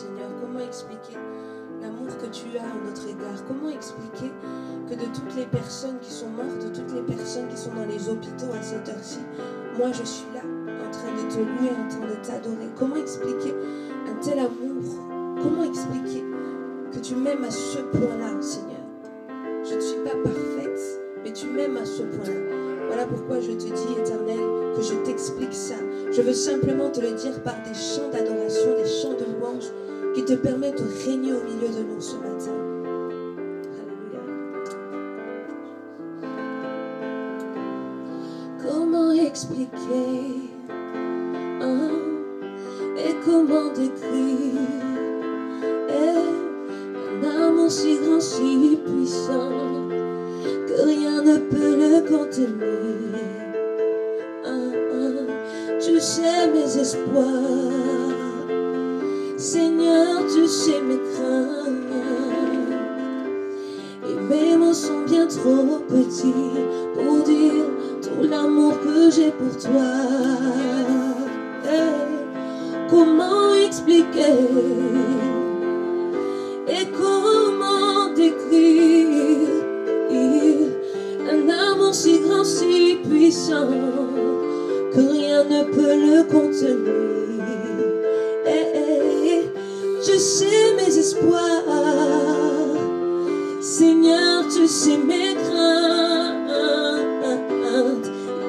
Seigneur? Comment expliquer l'amour que tu as à notre égard? Comment expliquer que de toutes les personnes qui sont mortes, de toutes les personnes qui sont dans les hôpitaux à cette heure-ci, moi je suis là, en train de te louer, en train de t'adorer? Comment expliquer un tel amour? Comment expliquer que tu m'aimes à ce point-là, Seigneur? Je ne suis pas parfaite, mais tu m'aimes à ce point-là. Voilà pourquoi je te dis, Éternel, que je t'explique ça. Je veux simplement te le dire par des chants d'adoration, des chants de louange qui te permettent de régner au milieu de nous ce matin. Alléluia. Comment expliquer et comment décrire un amour si grand, si puissant que rien ne peut le contenir. Tu sais mes espoirs, Seigneur, tu sais mes craintes. Et mes mots sont bien trop petits pour dire tout l'amour que j'ai pour toi. Comment expliquer et comment décrire un amour si grand, si puissant que rien ne peut le contenir. Je sais mes espoirs, Seigneur, tu sais mes craintes.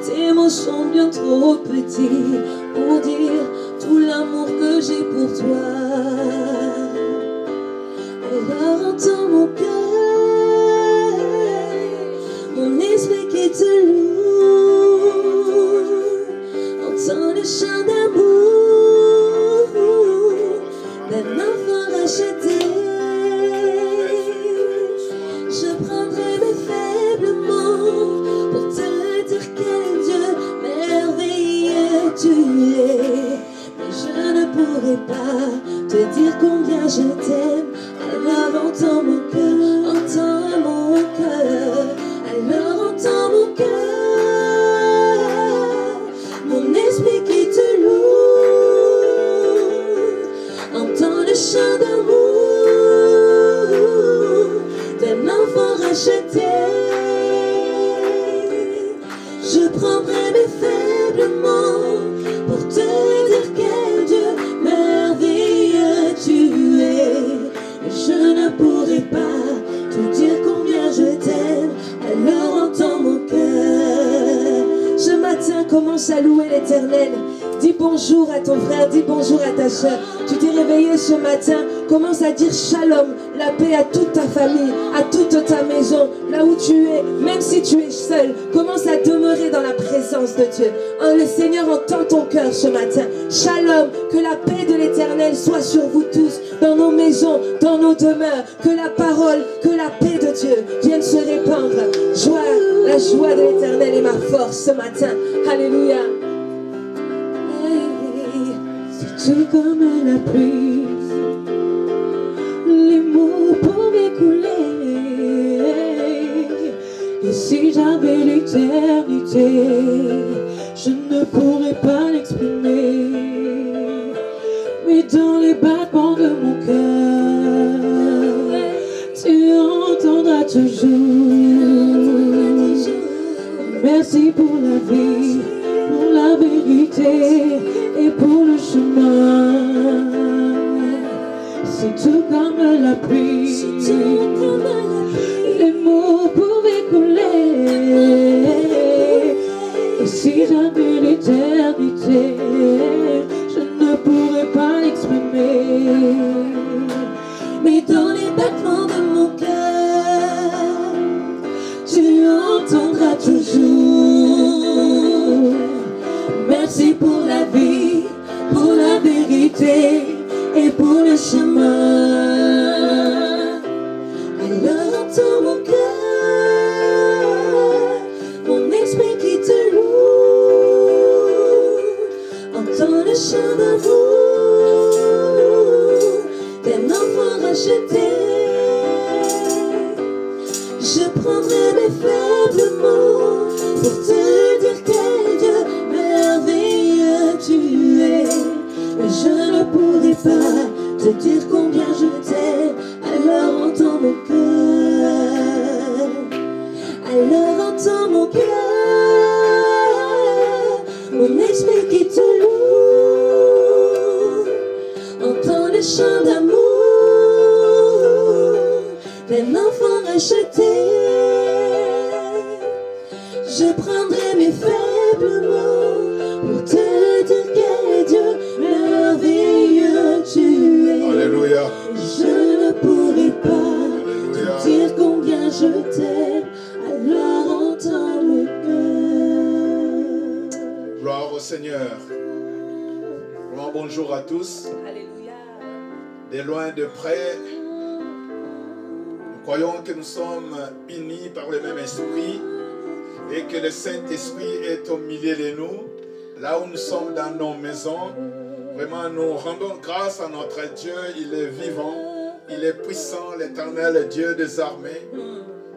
Tes mots sont bien trop petits pour dire tout l'amour que j'ai pour toi. Alors entends mon cœur, mon esprit qui te loue. Entends le chant d'amour d'un enfant racheté. Je prendrai mes faibles mots pour te dire quel Dieu merveilleux tu es. Mais je ne pourrai pas te dire combien je t'aime. Alors entends mon cœur, entends mon cœur. Alors entends mon cœur, mon esprit qui te loue. Entends le chant d'amour d'un enfant racheté. Je prendrai mes faibles mots pour te dire quel Dieu merveilleux tu es. Je ne pourrai pas te dire combien je t'aime. Alors entends mon cœur. Ce matin, commence à louer l'Éternel. Dis bonjour à ton frère, dis bonjour à ta soeur. Tu t'es réveillé ce matin, commence à dire shalom, la paix à toute ta famille, à toute ta maison, là où tu es, même si tu es seul, commence à demeurer dans la présence de Dieu. Le Seigneur entend ton cœur ce matin. Shalom, que la paix de l'Éternel soit sur vous tous, dans nos maisons, dans nos demeures, que la parole, que la paix de Dieu vienne se répandre. Joie, la joie de l'Éternel est ma force ce matin. Alléluia. C'est tout comme la pluie, les mots pour m'écouler. Et si j'avais l'éternité, je ne pourrais pas l'exprimer. Mais dans les battements de mon cœur, tu entendras toujours. Merci pour la vie, pour la vérité et pour le chemin. C'est tout comme la pluie, les mots pouvaient couler. Et si j'avais l'éternité, je ne pourrais pas l'exprimer. Mais dans les battements de mon cœur, tu entendras toujours. Merci pour la vie, pour la vérité et pour le chemin. Alors entends mon cœur, mon esprit qui te loue. Entends le chant d'amour d'un enfant racheté. Je prendrai mes faibles mots pour te dire quel Dieu merveilleux tu es. Mais je ne pourrai pas te dire chants d'amour d'un enfant racheté. Je prendrai mes faibles mots pour te dire quel Dieu merveilleux tu es. Alléluia. Je ne pourrai pas te dire combien je t'aime, alors entends le cœur. Gloire au Seigneur. Vraiment bonjour à tous. Alléluia. De loin, de près, nous croyons que nous sommes unis par le même esprit et que le Saint-Esprit est au milieu de nous, là où nous sommes dans nos maisons. Vraiment, nous rendons grâce à notre Dieu. Il est vivant, il est puissant, l'Éternel Dieu des armées.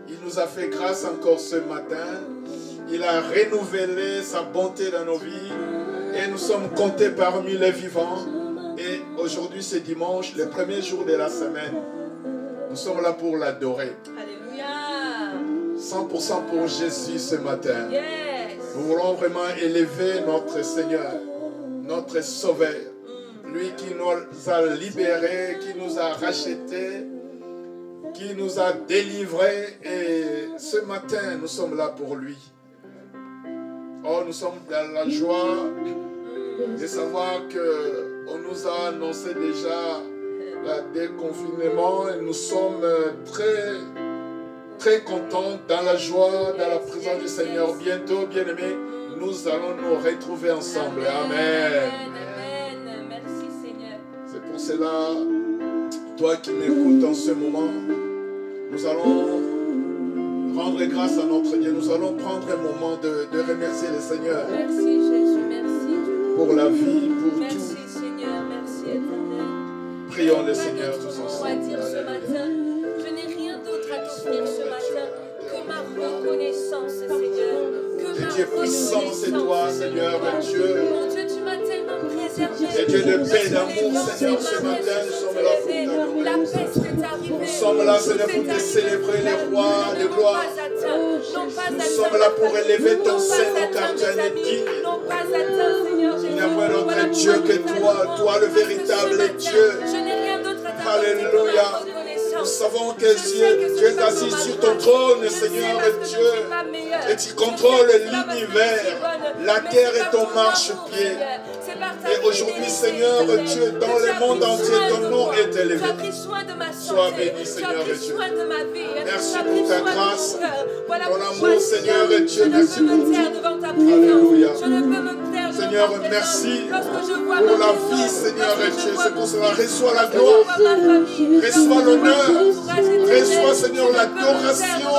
Il nous a fait grâce encore ce matin. Il a renouvelé sa bonté dans nos vies et nous sommes comptés parmi les vivants. Et aujourd'hui, c'est dimanche, le premier jour de la semaine. Nous sommes là pour l'adorer. Alléluia. 100% pour Jésus ce matin. Yes. Nous voulons vraiment élever notre Seigneur, notre Sauveur. Lui qui nous a libérés, qui nous a rachetés, qui nous a délivrés. Et ce matin, nous sommes là pour lui. Oh, nous sommes dans la joie de savoir qu'on nous a annoncé déjà le déconfinement et nous sommes très contents, dans la joie, dans la présence du Seigneur. Bientôt, bien-aimés, nous allons nous retrouver ensemble. Amen. Amen. Merci Seigneur. C'est pour cela, toi qui m'écoutes en ce moment, nous allons rendre grâce à notre Dieu. Nous allons prendre un moment de remercier le Seigneur. Merci Jésus, merci Dieu. Pour la vie, pour Merci tout. Seigneur, merci Éternel. Prions le Seigneur tous On va ensemble. dire ce matin, je n'ai rien d'autre à t'offrir ce matin que ma reconnaissance Seigneur. Que ma Et Dieu puissant, c'est toi, Seigneur, Dieu. Mon Dieu, tu m'as tellement préservé. Et Dieu de paix, d'amour, Seigneur, ce matin, nous sommes là pour t'adorer. La peste est arrivée. Nous sommes là, Seigneur, pour te célébrer, les rois de gloire. Nous sommes là pour élever ton Seigneur, car tu es digne. Il n'y a pas d'autre Dieu que toi, toi le véritable Dieu. Alléluia. Nous savons que Dieu est assis sur ton trône, Seigneur Dieu, et tu contrôles l'univers. La terre est ton marchepied. Et aujourd'hui, Seigneur Dieu, dans le monde entier, ton nom est élevé. Sois béni, Seigneur Dieu. Merci pour ta grâce, ton amour, Seigneur Dieu. Merci pour tout. Alléluia. Seigneur, merci pour la vie, Seigneur Dieu. C'est pour cela, reçois la gloire, reçois l'honneur, reçois, Seigneur, l'adoration.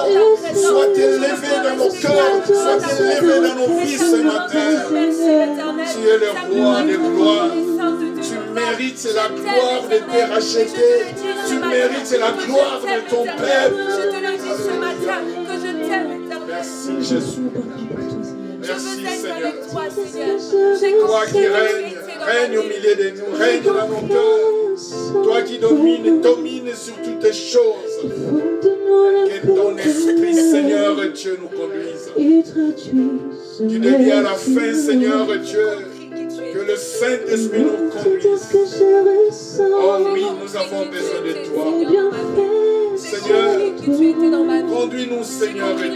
Sois élevé dans nos cœurs, sois élevé dans nos vies ce matin. Tu es le roi des gloires. Tu mérites la gloire de te racheter. Tu mérites la gloire de ton peuple. Je te le dis ce matin que je t'aime, Éternel. Merci Jésus. Je Merci veux être Seigneur. avec toi, Seigneur. Toi qui règne au milieu de nous, règne dans nos cœurs. Toi qui domine sur toutes les choses. Que ton esprit, Seigneur Dieu, nous conduise. Du début à la fin, Seigneur Dieu, que le Saint-Esprit nous conduise. Oh oui, nous avons besoin de toi. Seigneur, conduis-nous, Seigneur Dieu.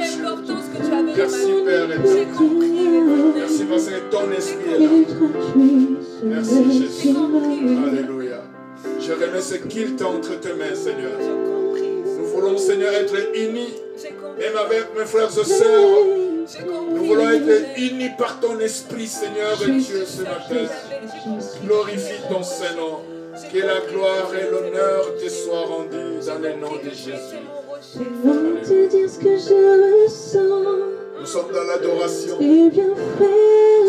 Merci, Père éternel. Merci parce que ton esprit est là. Merci, Jésus. Alléluia. Je remets ce culte entre tes mains, Seigneur. Nous voulons, Seigneur, être unis, même avec mes frères et sœurs. Nous voulons être unis par ton esprit, Seigneur Dieu, ce matin. Glorifie ton Saint-Nom. Que la gloire et l'honneur te soient rendus dans le nom de Jésus. Comment te dire ce que je ressens? Nous sommes dans l'adoration.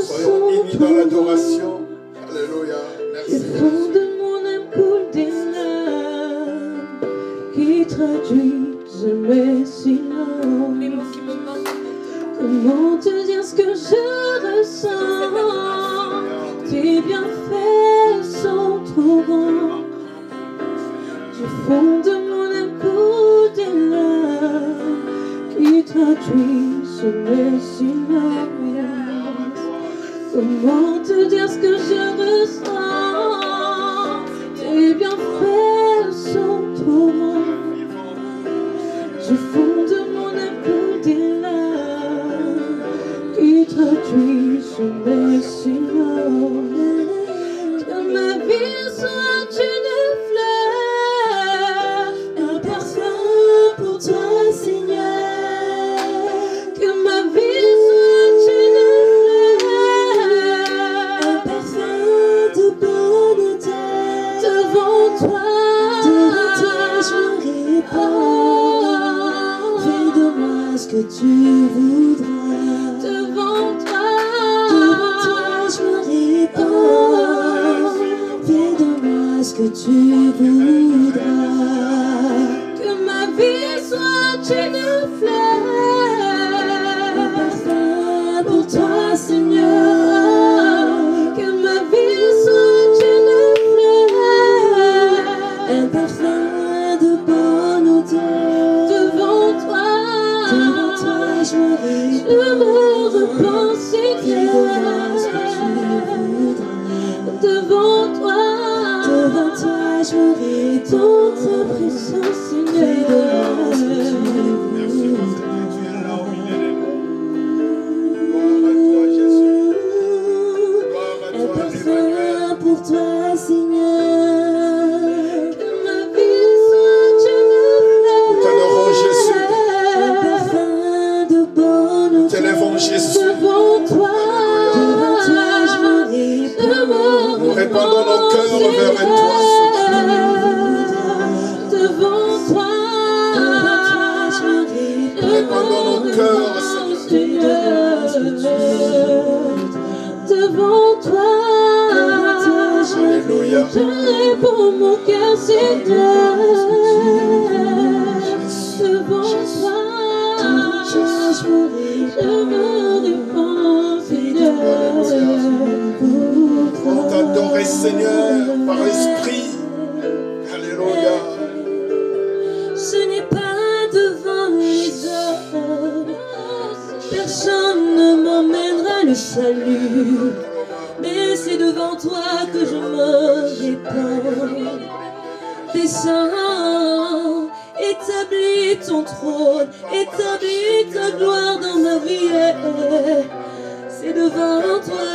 Soyons unis dans l'adoration. Alléluia. Merci. Au fond de mon âme coule des larmes qui traduisent mes silences. Les mots qui me manquent. Comment te dire ce que je ressens? Tes bienfaits sont trop grands. Du fond de mon âme coule des larmes qui traduisent mes silences. Comment te dire ce que je ressens? Tes bienfaits vie soit une fleur, un parfum pour toi, Seigneur. Que ma vie soit une fleur, un parfum de bonne odeur. Devant toi je me répands. Fais de moi ce que tu voudras. Devant toi je me répands. Fais de moi ce que tu voudras. Que ma vie soit une fleur, un parfum pour toi, Seigneur. Que ma vie soit une fleur, un parfum de bonne odeur. Devant toi je me repens, Seigneur. Devant toi je me répands, ta présence, Seigneur. Merci parce que tu es là où il est. Gloire à toi, Jésus. Gloire à Un toi, parfum pour toi, Seigneur. Que ma vie soit une fleur. Nous t'adorons, Jésus. Un parfum de bonne odeur. T'élèvons, Jésus. Devant toi je me répands. Nous répandons nos cœurs vers toi. Devant toi je me Répandons nos cœurs, Seigneur. Devant toi Alléluia. je réponds mon cœur, Seigneur. Devant toi je me répands, Seigneur. On t'adorer, Seigneur, par l'Esprit. Alléluia. Ce n'est pas devant les hommes, personne ne m'emmènera le salut, mais c'est devant toi que je me répands. Descends, établis ton trône, établis ta gloire dans ma vie. C'est devant toi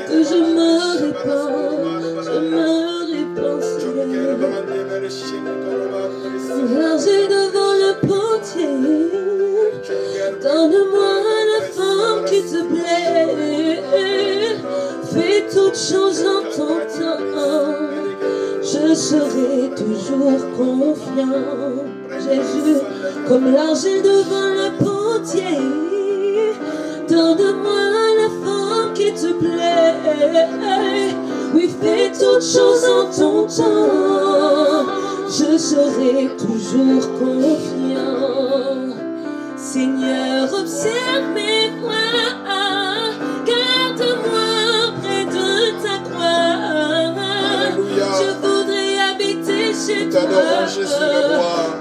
que je me répands, Seigneur. L'argile devant le potier, donne-moi la femme qui te plaît. Fais toutes choses en ton temps, je serai toujours confiant. Jésus, comme l'argile devant le potier, donne-moi la femme qui te plaît. Oui, fais toutes choses en ton temps, je serai toujours confiant. Seigneur, observe mes voies, garde-moi près de ta croix. Je voudrais habiter chez toi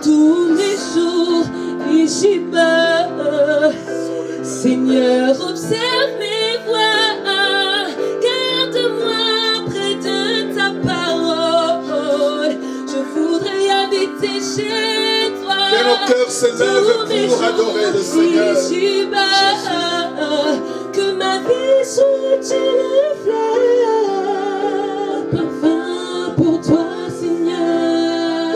tous les jours ici-bas. Seigneur, observe mes voies, garde-moi près de ta parole. Je voudrais habiter chez toi. Que nos cœurs s'élèvent pour adorer le Seigneur. Que ma vie soit une fleur, parfum pour toi, Seigneur.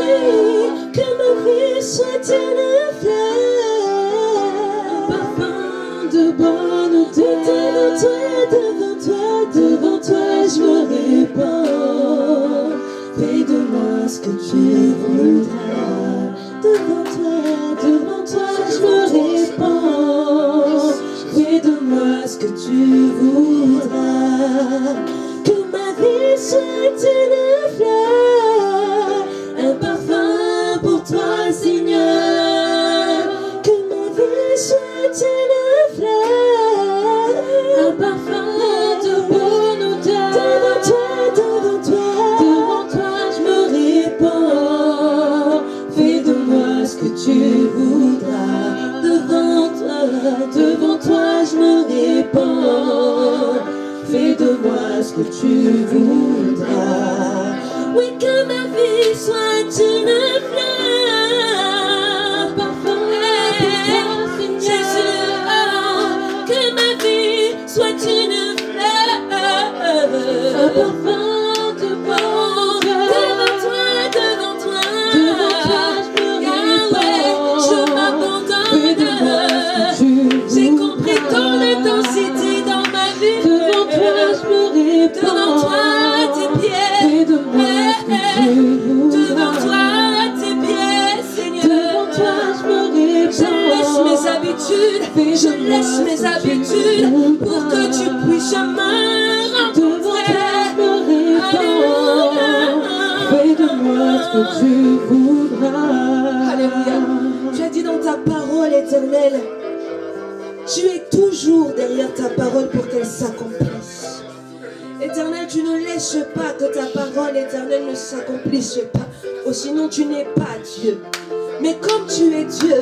Que ma vie soit une fleur, parfum de bonne odeur. Devant toi, je me répands. Fais de moi ce que tu voudras. Devant toi, je me répands. Fais de moi ce que tu voudras. Que ma vie soit une fleur, un parfum pour toi, Seigneur. Que ma vie soit une fleur, un parfum de bonne odeur. Devant toi, je me répands. Fais de moi ce que tu voudras. Devant toi, je me répands. je laisse mes habitudes pour que tu puisses me rencontrer. Fais de moi ce que tu voudras. Alléluia. Tu as dit dans ta parole éternelle, tu es toujours derrière ta parole pour qu'elle s'accomplisse. Éternel, tu ne laisses pas que ta parole éternelle ne s'accomplisse pas. Ou sinon tu n'es pas Dieu. Mais comme tu es Dieu,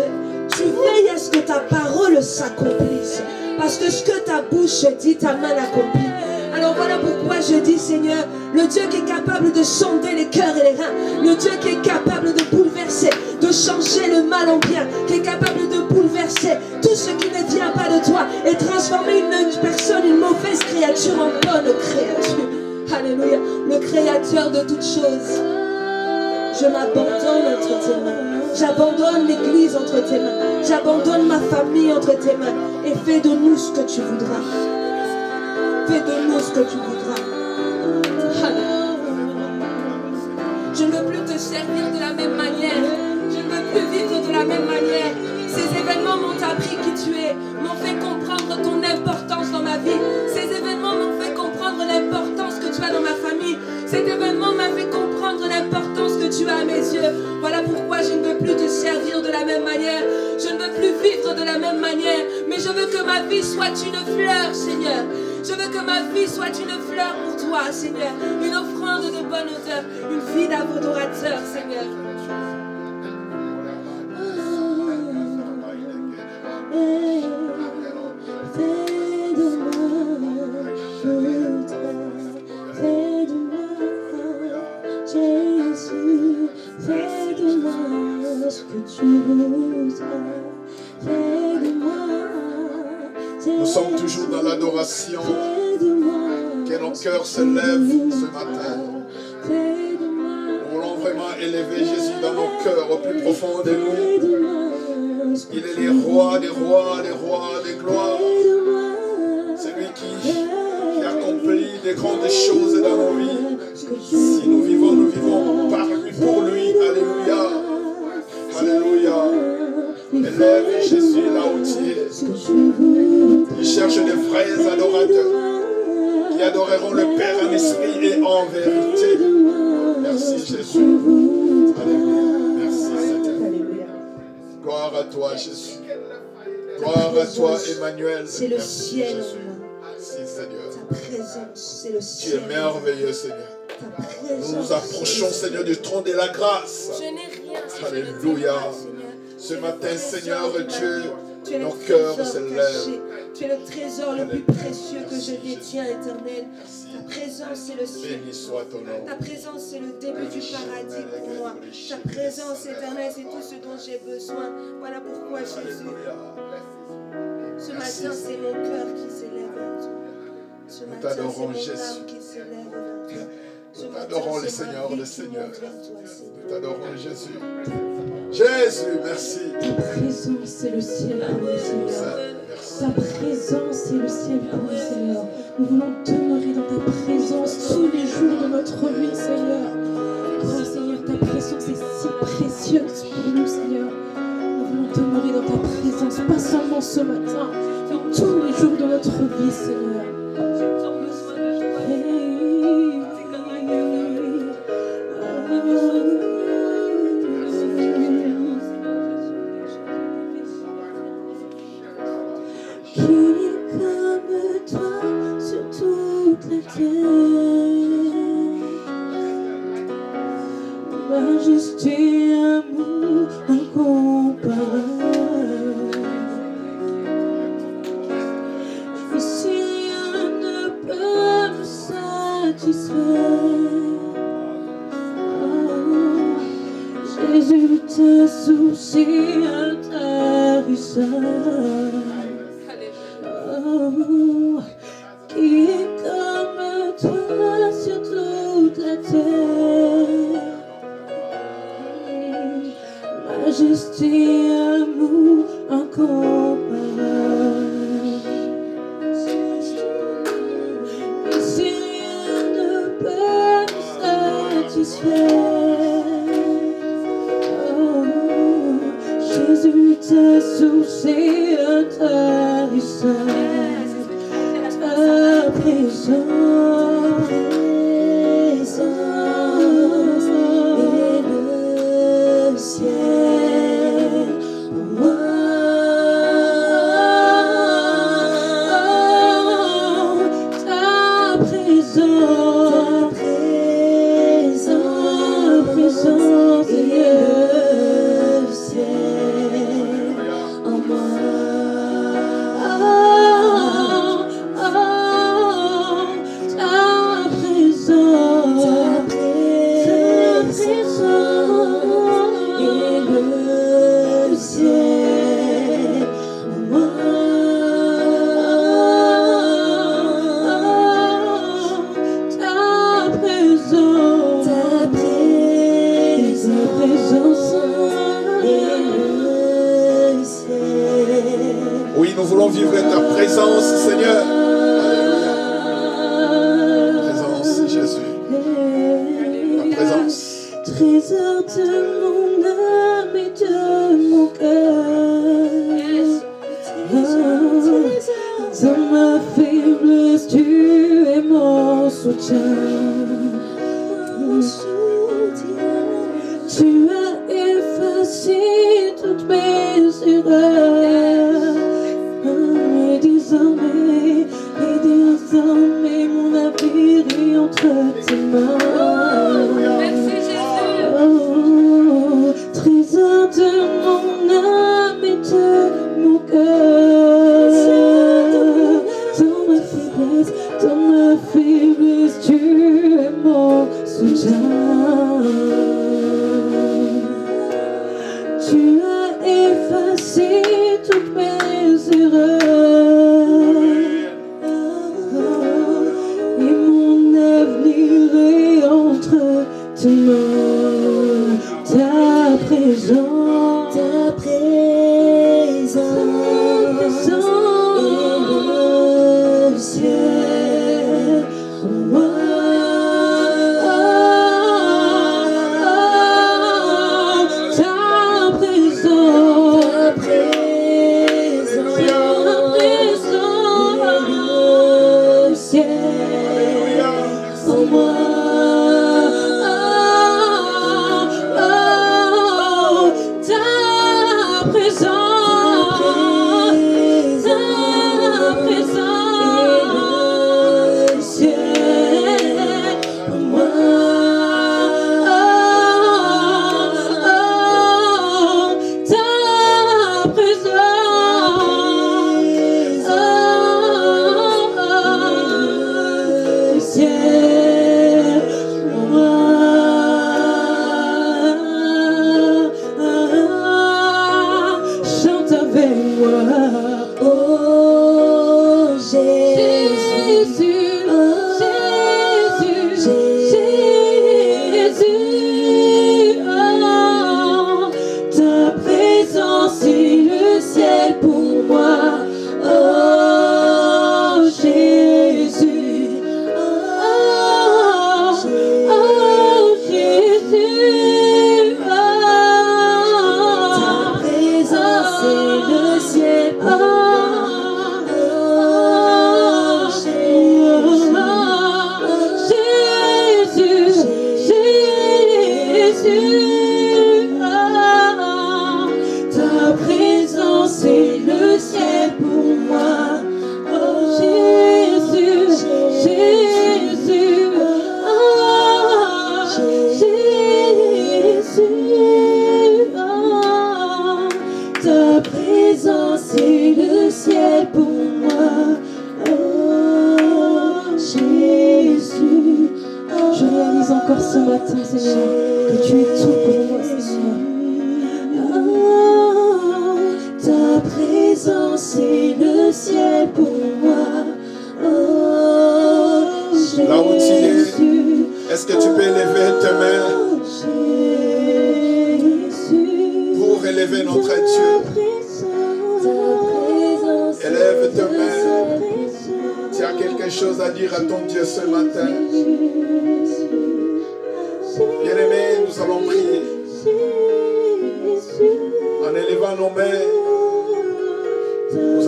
tu veilles à ce que ta parole s'accomplisse. Parce que ce que ta bouche dit, ta main l'accomplit. Alors voilà pourquoi je dis, Seigneur, le Dieu qui est capable de sonder les cœurs et les reins, le Dieu qui est capable de bouleverser, de changer le mal en bien, qui est capable de bouleverser tout ce qui ne vient pas de toi et transformer une personne, une mauvaise créature en bonne créature. Alléluia, le créateur de toutes choses. Je m'abandonne entre tes mains. J'abandonne l'église entre tes mains. J'abandonne ma famille entre tes mains. Et fais de nous ce que tu voudras. Fais de nous ce que tu voudras. Je ne veux plus te servir de la même manière. Je ne veux plus vivre de la même manière. Ces événements m'ont appris qui tu es, m'ont fait comprendre ton importance dans ma vie. Ces événements m'ont fait comprendre l'importance que tu as dans ma famille. Cet événement m'a fait comprendre l'importance que tu as à mes yeux. Voilà pourquoi je ne veux plus te servir de la même manière. Je ne veux plus vivre de la même manière. Mais je veux que ma vie soit une fleur, Seigneur. Je veux que ma vie soit une fleur pour toi, Seigneur. Une offrande de bonne odeur. Une vie d'adorateur, Seigneur. Fais de moi, fais de moi, Jésus, fais de moi ce que tu voudras, fais de moi. Nous sommes toujours dans l'adoration. Que nos cœurs se lèvent ce matin. Nous voulons vraiment élever Jésus dans nos cœurs au plus profond de nous. Il est les rois des rois, les rois des gloires. C'est lui qui accomplit des grandes choses dans nos vies. Si nous vivons par lui, pour lui. Alléluia. Alléluia. Élève Jésus là où tu es. Il cherche des vrais adorateurs qui adoreront le Père en esprit et en vérité. Merci Jésus. Alléluia. Merci Seigneur. Gloire à toi Jésus. Gloire à toi Emmanuel. C'est le ciel en moi. Merci Seigneur. Ta présence, c'est le Tu ciel. es merveilleux Seigneur. Ta présence. Nous nous approchons Seigneur du trône de la grâce. Je n'ai rien si je ne Alléluia. t'aime pas, Seigneur. Ce matin Seigneur Dieu, Tu es le nos cœurs trésor se caché. lèvent. Tu es le trésor le plus précieux que je détiens, éternel. Ta présence, c'est le ciel. Béni soit ton nom. Ta présence, c'est le début du paradis pour moi. Ta présence éternelle, c'est tout ce dont j'ai besoin. Voilà pourquoi, Jésus, ce matin, c'est mon cœur qui s'élève vers toi. Ce matin, c'est mon âme qui s'élève vers toi. Nous t'adorons le Seigneur, le Seigneur. Nous t'adorons Jésus. Jésus, merci. Ta présence, c'est le ciel pour nous, Seigneur. Ta présence, c'est le ciel pour nous, Seigneur. Nous voulons demeurer dans ta présence tous les jours de notre vie, Seigneur. Oh, Seigneur, ta présence est si précieuse pour nous, Seigneur. Nous voulons demeurer dans ta présence, pas seulement ce matin, mais tous les jours de notre vie, Seigneur. Majesté, amour incomparable. Et si rien ne peut me satisfaire, oh, Jésus, ta source intarissable. Oh, qui est comme toi sur toute la terre. Majesté, amour incomparable. Et si rien ne peut me satisfaire, oh, Jésus, ta source est intérieure. Oui, nous voulons vivre ta présence, Seigneur. Présence, Jésus. Ta présence. Trésor de mon âme et de mon cœur. Dans ma faiblesse, tu es mon soutien. Tu as effacé toutes mes erreurs. Et désormais, mon avenir est entre tes mains. Merci Jésus. Oh, trésor de mon âme et de mon cœur. Dans ma faiblesse, tu es mon soutien. Tu as effacé toutes mes erreurs. Et mon avenir est entre tes mains. Ta présence, et le ciel.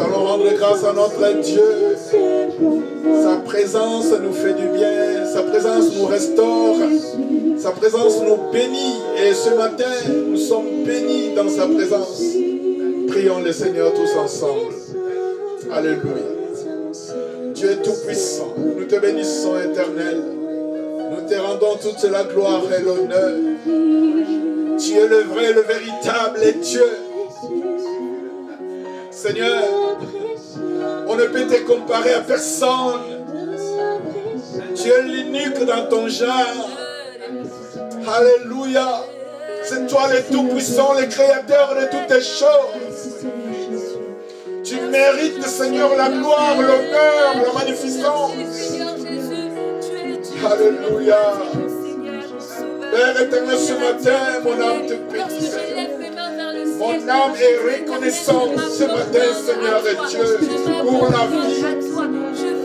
allons rendre grâce à notre Dieu. Sa présence nous fait du bien. Sa présence nous restaure. Sa présence nous bénit. Et ce matin, nous sommes bénis dans sa présence. Prions le Seigneur tous ensemble. Alléluia. Tu es tout puissant. Nous te bénissons, Éternel. Nous te rendons toute la gloire et l'honneur. Tu es le vrai, le véritable Dieu. Seigneur, on ne peut te comparer à personne. Tu es l'unique dans ton genre. Alléluia. C'est toi le Tout-Puissant, le Créateur de toutes les choses. Tu mérites, Seigneur, la gloire, l'honneur, la magnificence. Alléluia. Père éternel, ce matin, mon âme te bénit. Mon âme est reconnaissante ce matin, Seigneur et Dieu, pour la vie.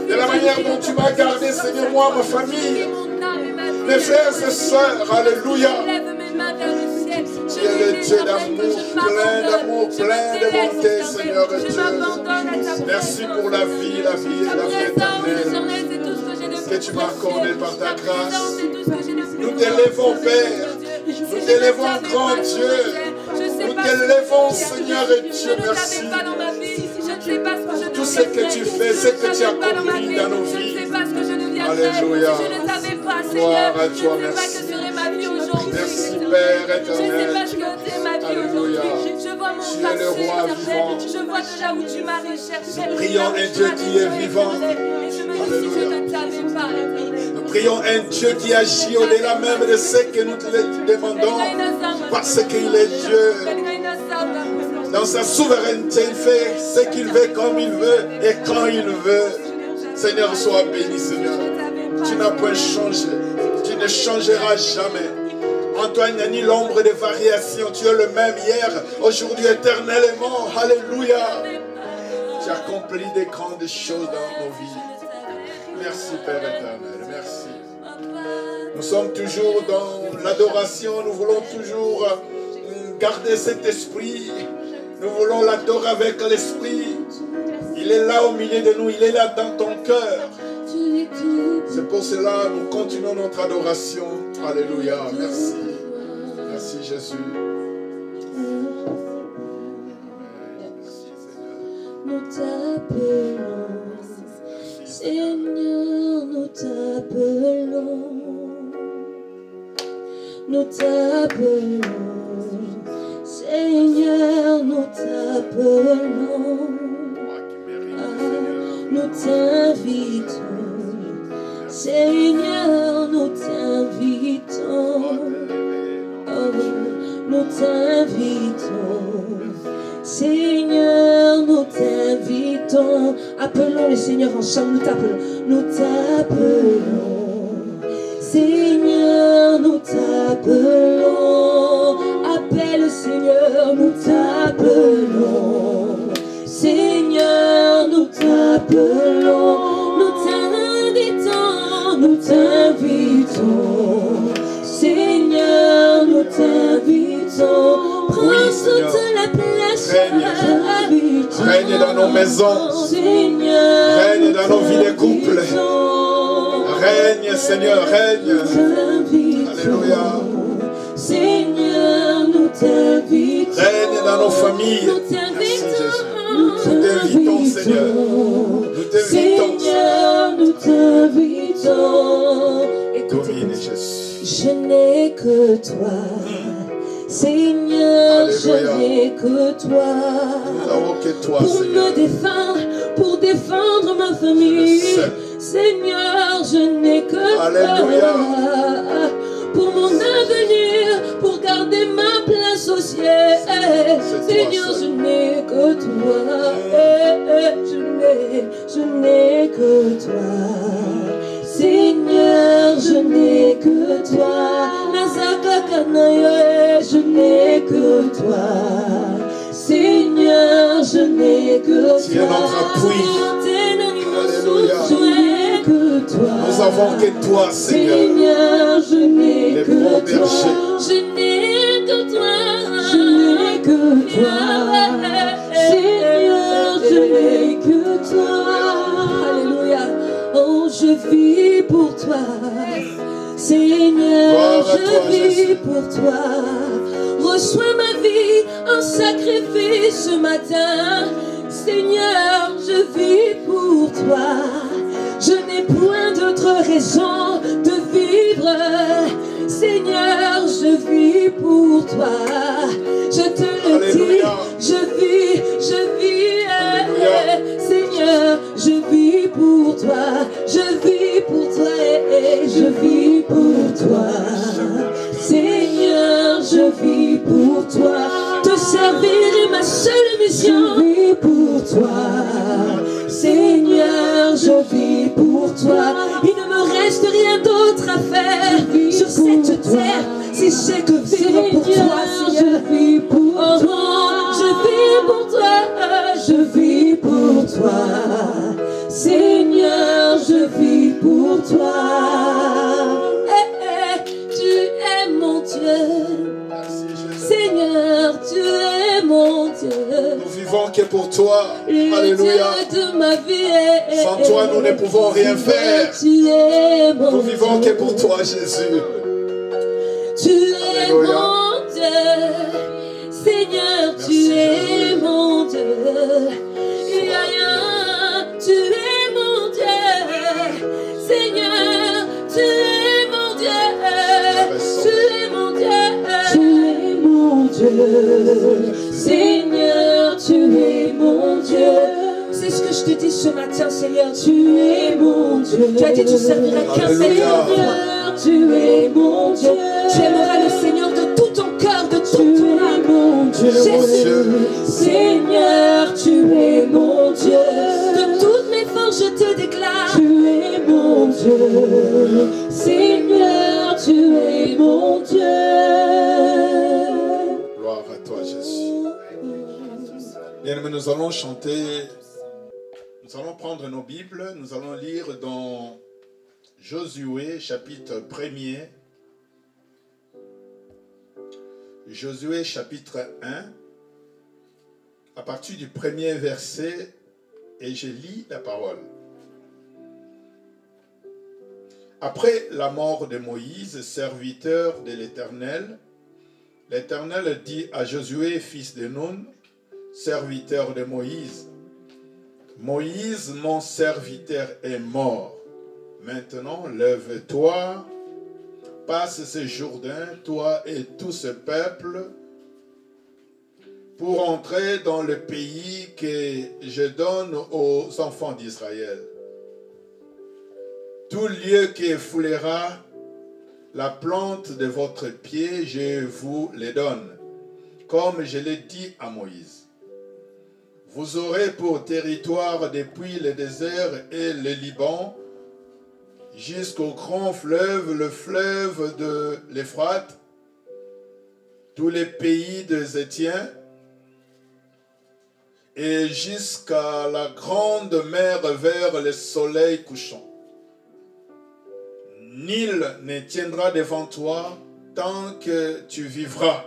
De la manière dont tu m'as gardé, Seigneur, moi, ma famille, mes frères et sœurs. Alléluia. Tu es le Dieu d'amour, plein de bonté, Seigneur et Dieu. Merci pour la vie et la vie éternelle que tu m'as accordée par ta grâce. Nous t'élèvons, Père. Nous t'élèvons, grand Dieu. Nous t'élèvons, Seigneur et Dieu. Merci. Tout ce que tu fais, ce que tu as accompli dans nos vies. Alléluia. Gloire à toi, merci. Merci, Père éternel. Alléluia. Tu es le roi vivant. Je vois de là où tu m'as recherché. Nous prions un Dieu qui est vivant. Alléluia. Nous prions un Dieu qui agit au-delà même de ce que nous te demandons. Parce qu'il est Dieu. Dans sa souveraineté, il fait ce qu'il veut, comme il veut et quand il veut. Seigneur, sois béni, Seigneur. Tu n'as pas changé. Tu ne changeras jamais. En toi, il n'y a ni l'ombre de variation. Tu es le même hier, aujourd'hui, éternellement. Alléluia. Tu as accompli des grandes choses dans nos vies. Merci, Père éternel. Merci. Nous sommes toujours dans l'adoration. Nous voulons toujours garder cet esprit. Nous voulons l'adorer avec l'esprit. Il est là au milieu de nous. Il est là dans ton cœur. C'est pour cela que nous continuons notre adoration. Alléluia. Merci. Merci Jésus. Nous t'appelons, Seigneur, nous t'appelons. Nous t'appelons, Seigneur, nous t'appelons. Nous t'invitons, Seigneur, nous t'invitons. Nous t'invitons, Seigneur, nous t'invitons. Appelons le Seigneur ensemble, nous t'appelons. Nous t'appelons, Seigneur, nous t'appelons. Appelle le Seigneur, nous t'appelons. Seigneur, nous t'appelons. Nous t'invitons, nous t'invitons. Seigneur, nous t'invitons. Prends toute la place. Règne dans nos maisons. Seigneur, règne dans nos vies de couple. Règne, Seigneur, règne. Alléluia. Seigneur, nous t'invitons. Règne dans nos familles. Merci Jésus. Nous t'invitons, Seigneur. Nous t'invitons. Seigneur, nous t'invitons. Domine Jésus. Je n'ai que toi. Seigneur, Alléluia. je n'ai que toi. Nous n'avons que toi, Pour Seigneur. me défendre, pour défendre ma famille. Seigneur, je n'ai que Alléluia. toi. Pour mon avenir, pour garder ma place au ciel. Seigneur, je n'ai que toi. Je n'ai que toi. Seigneur, je n'ai que toi. Nazaka Kanaye, je n'ai que toi. Seigneur, je n'ai que toi. Tu es notre appui. Alléluia. Je n'ai que toi. Nous avons que toi, Seigneur. Seigneur, je n'ai Les que bons toi. bergers. Je n'ai que toi. Je n'ai que toi. Seigneur, je n'ai vis pour toi. Reçois ma vie en sacrifice ce matin. Seigneur, je vis pour toi. Je n'ai point d'autre raison de vivre. Seigneur, je vis pour toi. Je te le dis, je vis. Seigneur, je vis pour toi. Je vis pour toi et je vis pour toi. Seigneur, je vis pour toi. Te servir est ma seule mission. Je vis pour toi. Seigneur, je vis pour toi. Il ne me reste rien d'autre à faire sur cette terre si c'est que vivre pour toi, Seigneur. Je vis pour toi. Je vis pour toi. Je vis pour toi. Seigneur, je vis pour toi. Tu es mon Dieu. Seigneur, tu es mon Dieu. Nous vivons que pour toi. Alléluia. De ma vie. Sans toi, nous ne pouvons rien faire. Nous vivons que pour toi, Jésus. Tu es mon Dieu. Seigneur, tu es mon Dieu. Tu es mon Dieu. Seigneur, tu es mon Dieu. Tu es mon Dieu. Tu es mon Dieu. Seigneur, tu es mon Dieu. C'est ce que je te dis ce matin, Seigneur. Tu es mon Dieu. Tu as dit que tu serviras qu'un Seigneur. Tu es mon Dieu. Tu aimeras le Seigneur de tout ton cœur, de toute ton âme. Mon Dieu. Jésus. Seigneur, tu es mon Dieu. De toutes mes forces, je te déclare. Tu es mon Dieu. Seigneur, tu es mon Dieu. Gloire à toi, Jésus. Bien, mais nous allons chanter. Nous allons prendre nos Bibles. Nous allons lire dans Josué, chapitre 1er. Josué, chapitre 1. À partir du premier verset, et je lis la parole. Après la mort de Moïse, serviteur de l'Éternel, l'Éternel dit à Josué, fils de Nun, serviteur de Moïse, Moïse, mon serviteur, est mort. Maintenant, lève-toi, passe ce Jourdain, toi et tout ce peuple, pour entrer dans le pays que je donne aux enfants d'Israël. Tout lieu qui foulera la plante de votre pied, je vous le donne, comme je l'ai dit à Moïse. Vous aurez pour territoire depuis le désert et le Liban, jusqu'au grand fleuve, le fleuve de l'Euphrate, tous les pays des Hétiens, et jusqu'à la grande mer vers le soleil couchant. Nil ne tiendra devant toi tant que tu vivras.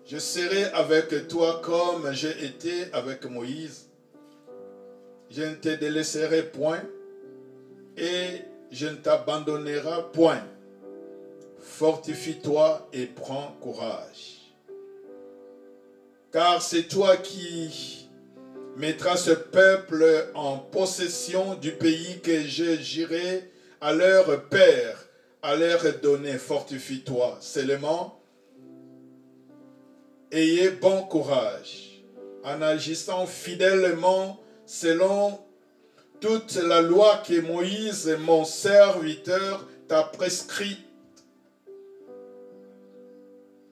Je serai avec toi comme j'ai été avec Moïse. Je ne te délaisserai point et je ne t'abandonnerai point. Fortifie-toi et prends courage. Car c'est toi qui mettras ce peuple en possession du pays que je jurai à leur père, à leur donner. Fortifie-toi seulement. Ayez bon courage en agissant fidèlement selon toute la loi que Moïse, mon serviteur, t'a prescrite.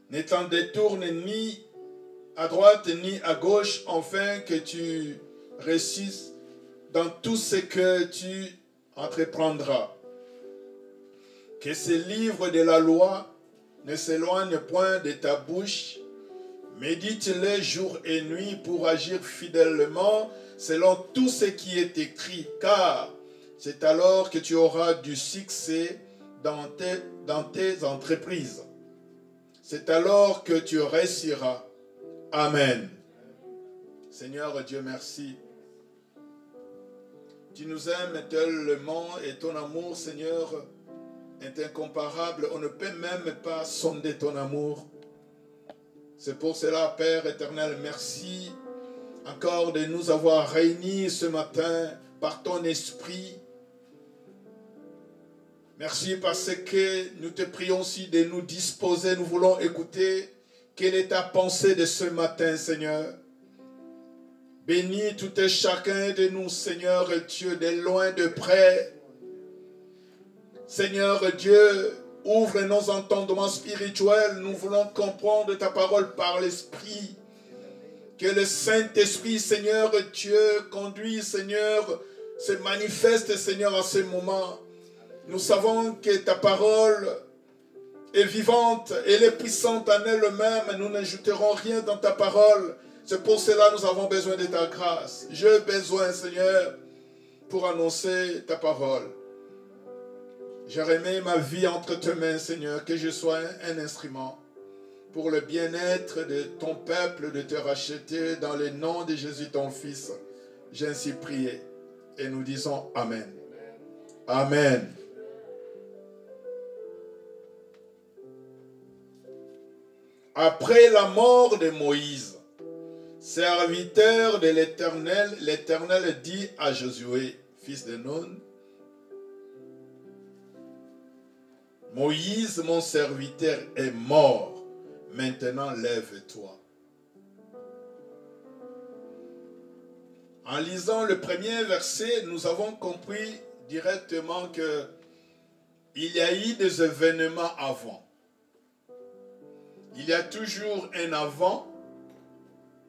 Ne t'en détourne ni à droite ni à gauche, afin que tu réussisses dans tout ce que tu entreprendras. Que ce livre de la loi ne s'éloigne point de ta bouche. Médite-le jour et nuit pour agir fidèlement selon tout ce qui est écrit, car c'est alors que tu auras du succès dans tes entreprises. C'est alors que tu réussiras. Amen. Seigneur Dieu, merci. Tu nous aimes tellement et ton amour, Seigneur, est incomparable. On ne peut même pas sonder ton amour. C'est pour cela, Père éternel, merci encore de nous avoir réunis ce matin par ton esprit. Merci parce que nous te prions aussi de nous disposer. Nous voulons écouter quelle est ta pensée de ce matin, Seigneur. Bénis tout et chacun de nous, Seigneur Dieu, de loin, de près. Seigneur Dieu, ouvre nos entendements spirituels. Nous voulons comprendre ta parole par l'Esprit. Que le Saint-Esprit, Seigneur Dieu, conduit, Seigneur, se manifeste, Seigneur, en ce moment. Nous savons que ta parole est vivante, elle est puissante en elle-même. Nous n'ajouterons rien dans ta parole. C'est pour cela que nous avons besoin de ta grâce. J'ai besoin, Seigneur, pour annoncer ta parole. J'ai remis ma vie entre tes mains, Seigneur, que je sois un instrument pour le bien-être de ton peuple, de te racheter dans le nom de Jésus, ton Fils. J'ai ainsi prié et nous disons Amen. Amen. Après la mort de Moïse, serviteur de l'Éternel, l'Éternel dit à Josué, fils de Nun, Moïse, mon serviteur, est mort. Maintenant, lève-toi. En lisant le premier verset, nous avons compris directement que il y a eu des événements avant. Il y a toujours un avant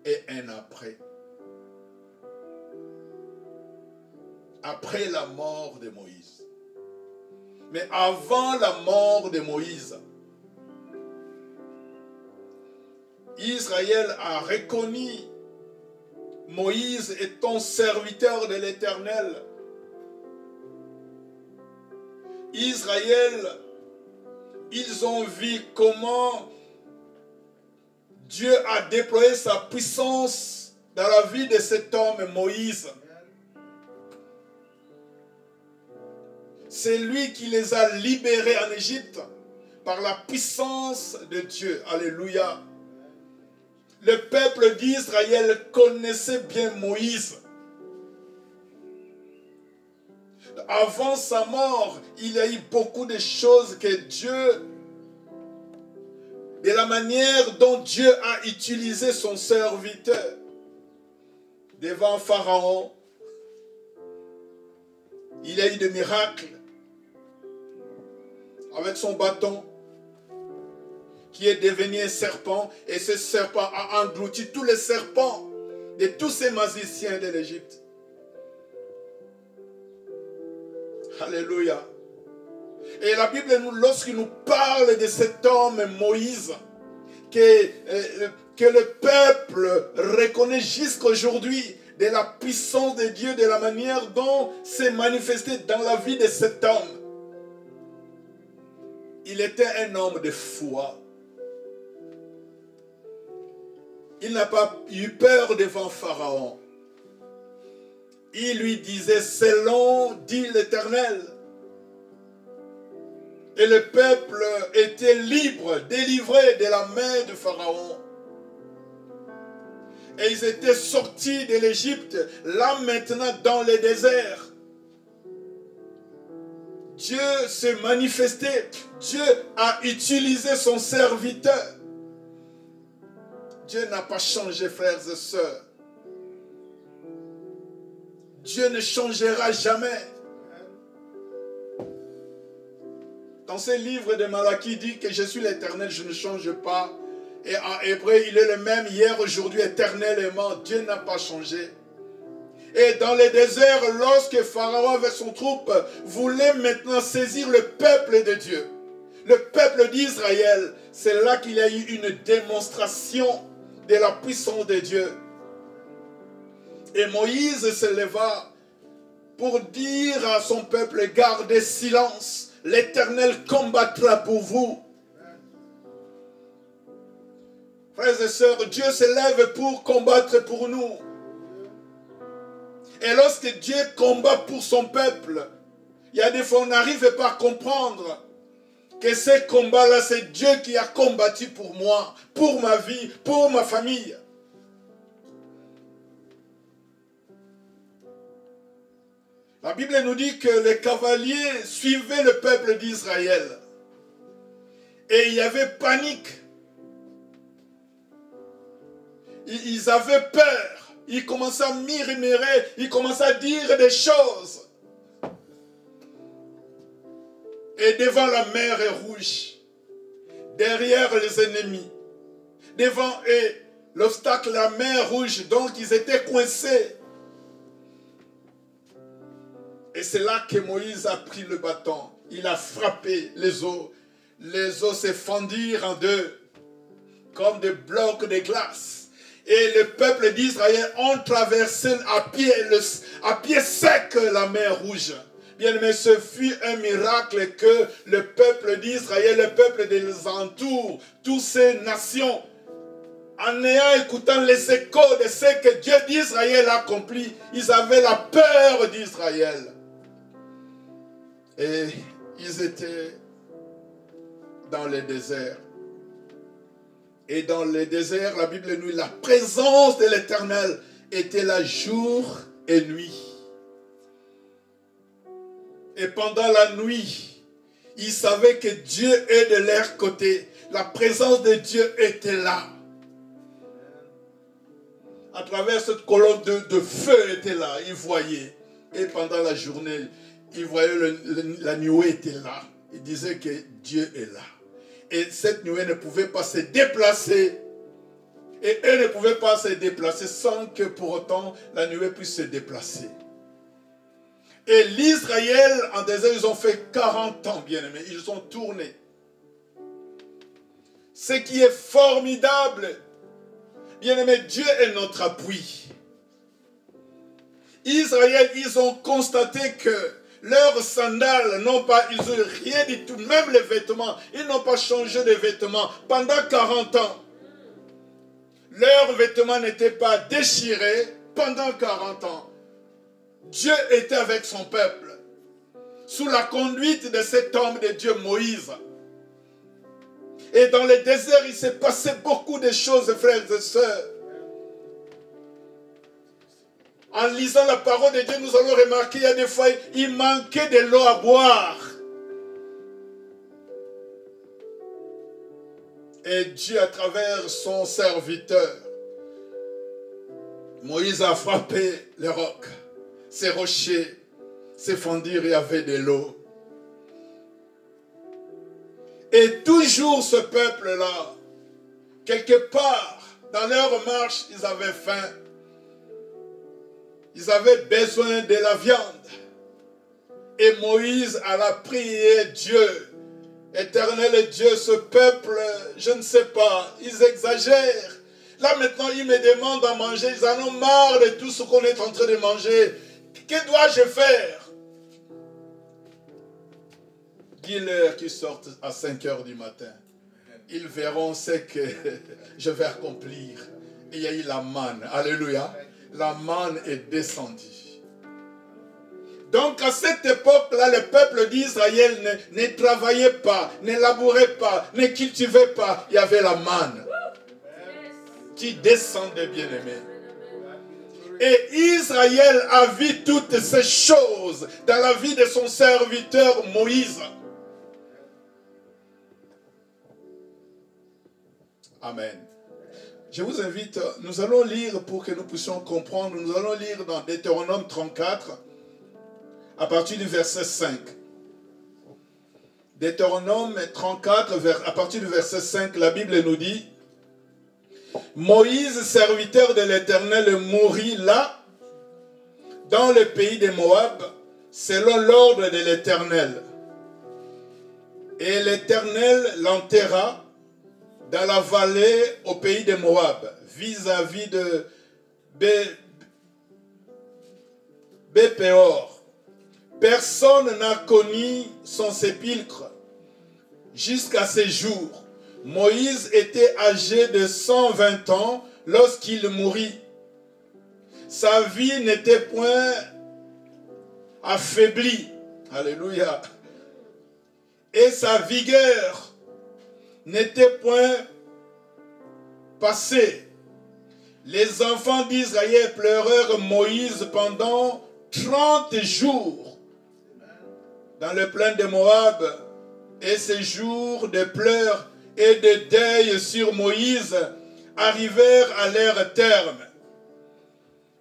et un après. Après la mort de Moïse. Mais avant la mort de Moïse, Israël a reconnu Moïse étant serviteur de l'Éternel. Israël, ils ont vu comment Dieu a déployé sa puissance dans la vie de cet homme Moïse. C'est lui qui les a libérés en Égypte par la puissance de Dieu. Alléluia. Le peuple d'Israël connaissait bien Moïse. Avant sa mort, il y a eu beaucoup de choses que Dieu, de la manière dont Dieu a utilisé son serviteur devant Pharaon, il y a eu des miracles avec son bâton qui est devenu un serpent, et ce serpent a englouti tous les serpents de tous ces magiciens de l'Égypte. Alléluia. Et la Bible, lorsqu'il nous parle de cet homme Moïse, que le peuple reconnaît jusqu'à aujourd'hui de la puissance de Dieu, de la manière dont s'est manifesté dans la vie de cet homme. Il était un homme de foi. Il n'a pas eu peur devant Pharaon. Il lui disait, selon dit l'Éternel. Et le peuple était libre, délivré de la main de Pharaon. Et ils étaient sortis de l'Égypte, là maintenant dans le désert. Dieu s'est manifesté. Dieu a utilisé son serviteur. Dieu n'a pas changé, frères et sœurs. Dieu ne changera jamais. Dans ce livre de Malachie, il dit que je suis l'Éternel, je ne change pas. Et en hébreu, il est le même hier, aujourd'hui, éternellement. Dieu n'a pas changé. Et dans le désert, lorsque Pharaon avec son troupe voulait maintenant saisir le peuple de Dieu, le peuple d'Israël, c'est là qu'il y a eu une démonstration de la puissance de Dieu. Et Moïse se leva pour dire à son peuple, gardez silence, l'Éternel combattra pour vous. Frères et sœurs, Dieu se lève pour combattre pour nous. Et lorsque Dieu combat pour son peuple, il y a des fois on n'arrive pas à comprendre que ces combats-là, c'est Dieu qui a combattu pour moi, pour ma vie, pour ma famille. La Bible nous dit que les cavaliers suivaient le peuple d'Israël. Et il y avait panique. Ils avaient peur. Ils commençaient à murmurer. Ils commençaient à dire des choses. Et devant la mer rouge, derrière les ennemis, devant eux, l'obstacle, la mer rouge, donc ils étaient coincés. Et c'est là que Moïse a pris le bâton. Il a frappé les eaux. Les eaux se fendirent en deux, comme des blocs de glace. Et le peuple d'Israël ont traversé à pied sec la mer rouge. Bien aimé, ce fut un miracle que le peuple d'Israël, le peuple des entours, toutes ces nations, en ayant écoutant les échos de ce que Dieu d'Israël a accompli, ils avaient la peur d'Israël. Et ils étaient dans le désert. Et dans le désert, la Bible nous dit, la présence de l'Éternel était là jour et nuit. Et pendant la nuit, ils savaient que Dieu est de leur côté. La présence de Dieu était là. À travers cette colonne de feu était là, ils voyaient. Et pendant la journée, ils voyaient la nuée était là. Ils disaient que Dieu est là. Et cette nuée ne pouvait pas se déplacer. Et eux ne pouvaient pas se déplacer sans que pour autant la nuée puisse se déplacer. Et l'Israël, en désert, ils ont fait 40 ans, bien aimés. Ils ont tourné. Ce qui est formidable, bien aimé, Dieu est notre appui. Israël, ils ont constaté que leurs sandales n'ont pas, ils n'ont rien du tout, même les vêtements, ils n'ont pas changé de vêtements pendant 40 ans. Leurs vêtements n'étaient pas déchirés pendant 40 ans. Dieu était avec son peuple, sous la conduite de cet homme de Dieu, Moïse. Et dans le désert, il s'est passé beaucoup de choses, frères et sœurs. En lisant la parole de Dieu, nous allons remarquer, il y a des fois, il manquait de l'eau à boire. Et Dieu, à travers son serviteur, Moïse a frappé les rocs. Ces rochers s'effondirent, il y avait de l'eau. Et toujours ce peuple-là, quelque part, dans leur marche, ils avaient faim. Ils avaient besoin de la viande. Et Moïse alla prier Dieu. Éternel Dieu, ce peuple, je ne sais pas, ils exagèrent. Là maintenant, ils me demandent à manger. Ils en ont marre de tout ce qu'on est en train de manger. Que dois-je faire? Dis-leur qu'ils sortent à 5 heures du matin. Ils verront ce que je vais accomplir. Et il y a eu la manne. Alléluia. La manne est descendue. Donc à cette époque-là, le peuple d'Israël ne travaillait pas, ne labourait pas, ne cultivait pas. Il y avait la manne qui descendait, bien-aimé. Et Israël a vu toutes ces choses dans la vie de son serviteur Moïse. Amen. Je vous invite, nous allons lire pour que nous puissions comprendre. Nous allons lire dans Deutéronome 34, à partir du verset 5. Deutéronome 34, à partir du verset 5, la Bible nous dit: Moïse, serviteur de l'Éternel, mourut là, dans le pays de Moab, selon l'ordre de l'Éternel. Et l'Éternel l'enterra dans la vallée au pays de Moab, vis-à-vis de Bépéor. Personne n'a connu son sépulcre jusqu'à ce jour. Moïse était âgé de 120 ans lorsqu'il mourut. Sa vie n'était point affaiblie. Alléluia. et sa vigueur n'était point passée. Les enfants d'Israël pleurèrent Moïse pendant 30 jours dans le plain de Moab, et ces jours de pleurs et de deuil sur Moïse arrivèrent à leur terme.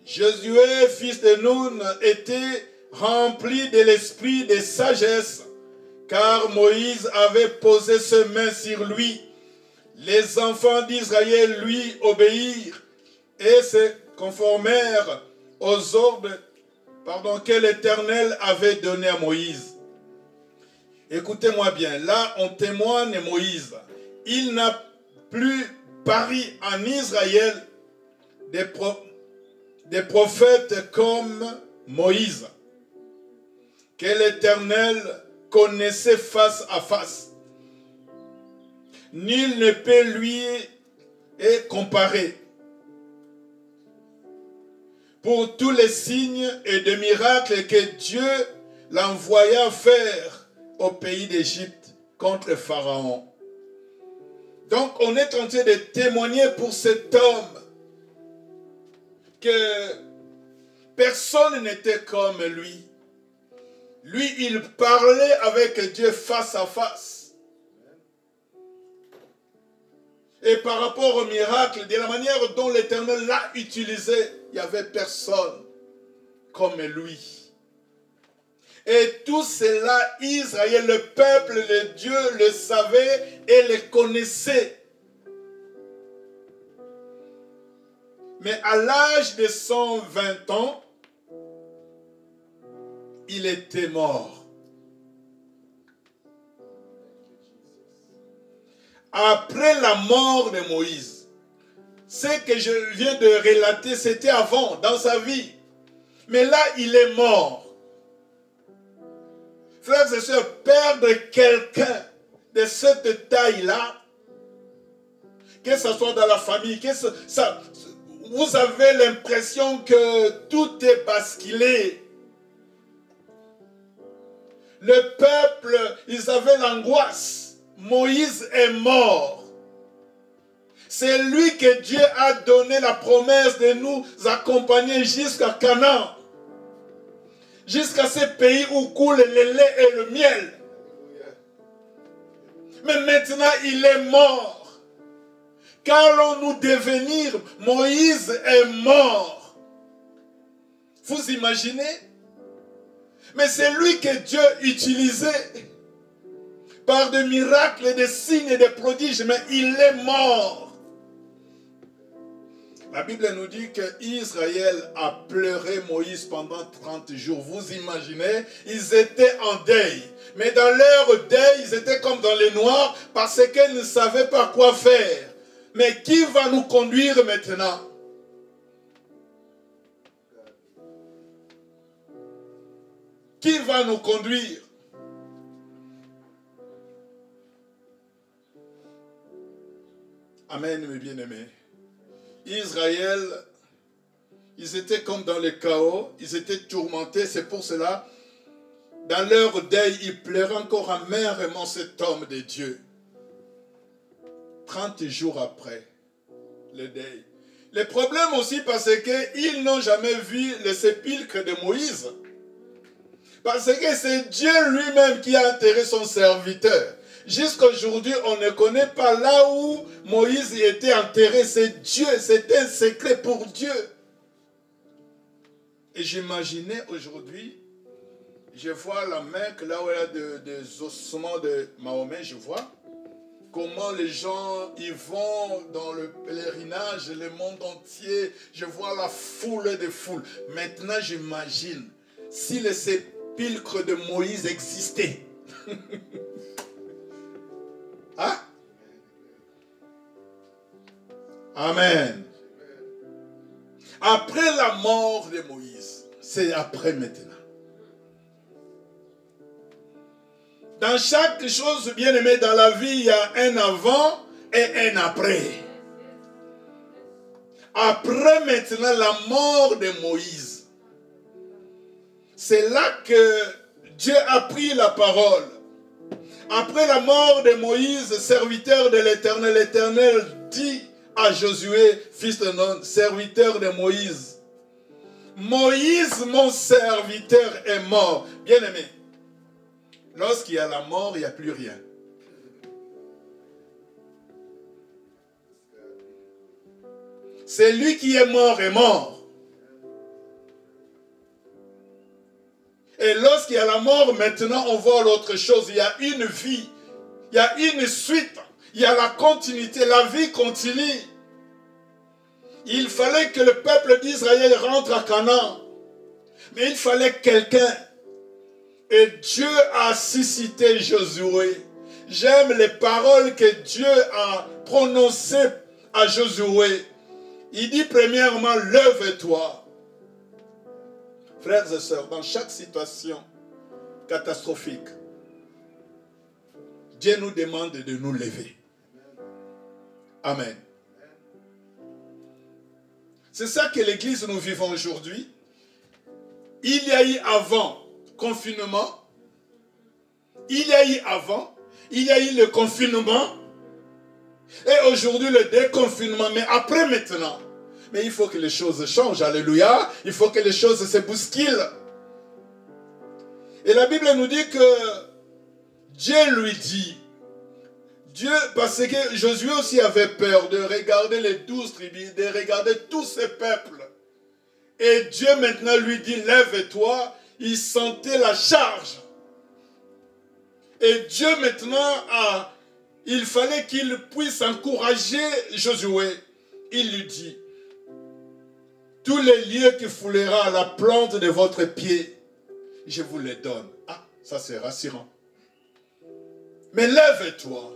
Josué, fils de Nun, était rempli de l'esprit de sagesse, car Moïse avait posé ses mains sur lui. Les enfants d'Israël lui obéirent et se conformèrent aux ordres que l'Éternel avait donnés à Moïse. Écoutez-moi bien, là on témoigne Moïse. Il n'a plus paru en Israël des prophètes comme Moïse, que l'Éternel connaissait face à face. Nul ne peut lui comparer. Pour tous les signes et de miracles que Dieu l'envoya faire au pays d'Égypte contre le Pharaon. Donc on est en train de témoigner pour cet homme que personne n'était comme lui. Lui, il parlait avec Dieu face à face. Et par rapport au miracle, de la manière dont l'Éternel l'a utilisé, il n'y avait personne comme lui. Et tout cela, Israël, le peuple de Dieu, le savait et le connaissait. Mais à l'âge de 120 ans, il était mort. Après la mort de Moïse, ce que je viens de relater, c'était avant, dans sa vie. Mais là, il est mort. Frères et sœurs, perdre quelqu'un de cette taille-là, que ce soit dans la famille, vous avez l'impression que tout est basculé. Le peuple, ils avaient l'angoisse. Moïse est mort. C'est lui que Dieu a donné la promesse de nous accompagner jusqu'à Canaan. Jusqu'à ce pays où coule le lait et le miel. Mais maintenant, il est mort. Qu'allons-nous devenir? Moïse est mort. Vous imaginez? Mais c'est lui que Dieu utilisait par des miracles, des signes et des prodiges, mais il est mort. La Bible nous dit qu'Israël a pleuré Moïse pendant 30 jours. Vous imaginez, ils étaient en deuil. Mais dans leur deuil, ils étaient comme dans les noirs parce qu'ils ne savaient pas quoi faire. Mais qui va nous conduire maintenant? Qui va nous conduire? Amen, mes bien-aimés. Israël, ils étaient comme dans le chaos, ils étaient tourmentés, c'est pour cela, dans leur deuil, ils pleuraient encore amèrement cet homme de Dieu. 30 jours après le deuil. Le problème aussi, parce qu'ils n'ont jamais vu le sépulcre de Moïse. Parce que c'est Dieu lui-même qui a enterré son serviteur. Jusqu'à aujourd'hui, on ne connaît pas là où Moïse était enterré. C'est Dieu, c'est un secret pour Dieu. Et j'imaginais aujourd'hui, je vois la Mecque, là où il y a des ossements de Mahomet, je vois comment les gens y vont dans le pèlerinage, le monde entier. Je vois la foule des foules. Maintenant, j'imagine si le sépulcre de Moïse existait. Hein? Amen. Après la mort de Moïse, c'est après maintenant. Dans chaque chose, bien aimé, dans la vie, il y a un avant et un après. Après maintenant la mort de Moïse, c'est là que Dieu a pris la parole. Après la mort de Moïse, serviteur de l'Éternel, l'Éternel dit à Josué, fils de Nun, serviteur de Moïse, Moïse, mon serviteur, est mort. Bien-aimé, lorsqu'il y a la mort, il n'y a plus rien. C'est lui qui est mort. Et lorsqu'il y a la mort, maintenant on voit l'autre chose. Il y a une vie, il y a une suite, il y a la continuité, la vie continue. Il fallait que le peuple d'Israël rentre à Canaan. Mais il fallait quelqu'un. Et Dieu a suscité Josué. J'aime les paroles que Dieu a prononcées à Josué. Il dit premièrement, lève-toi. Frères et sœurs, dans chaque situation catastrophique, Dieu nous demande de nous lever. Amen. C'est ça que l'Église nous vivons aujourd'hui. Il y a eu avant confinement. Il y a eu avant. Il y a eu le confinement. Et aujourd'hui le déconfinement. Mais après maintenant. Mais il faut que les choses changent. Alléluia. Il faut que les choses se bousculent. Et la Bible nous dit que Dieu lui dit. Dieu, parce que Josué aussi avait peur de regarder les 12 tribus, de regarder tous ces peuples. Et Dieu maintenant lui dit, lève-toi. Il sentait la charge. Et Dieu maintenant, il fallait qu'il puisse encourager Josué. Il lui dit, tous les lieux qui foulera à la plante de votre pied, je vous les donne. Ah, ça c'est rassurant. Mais lève-toi.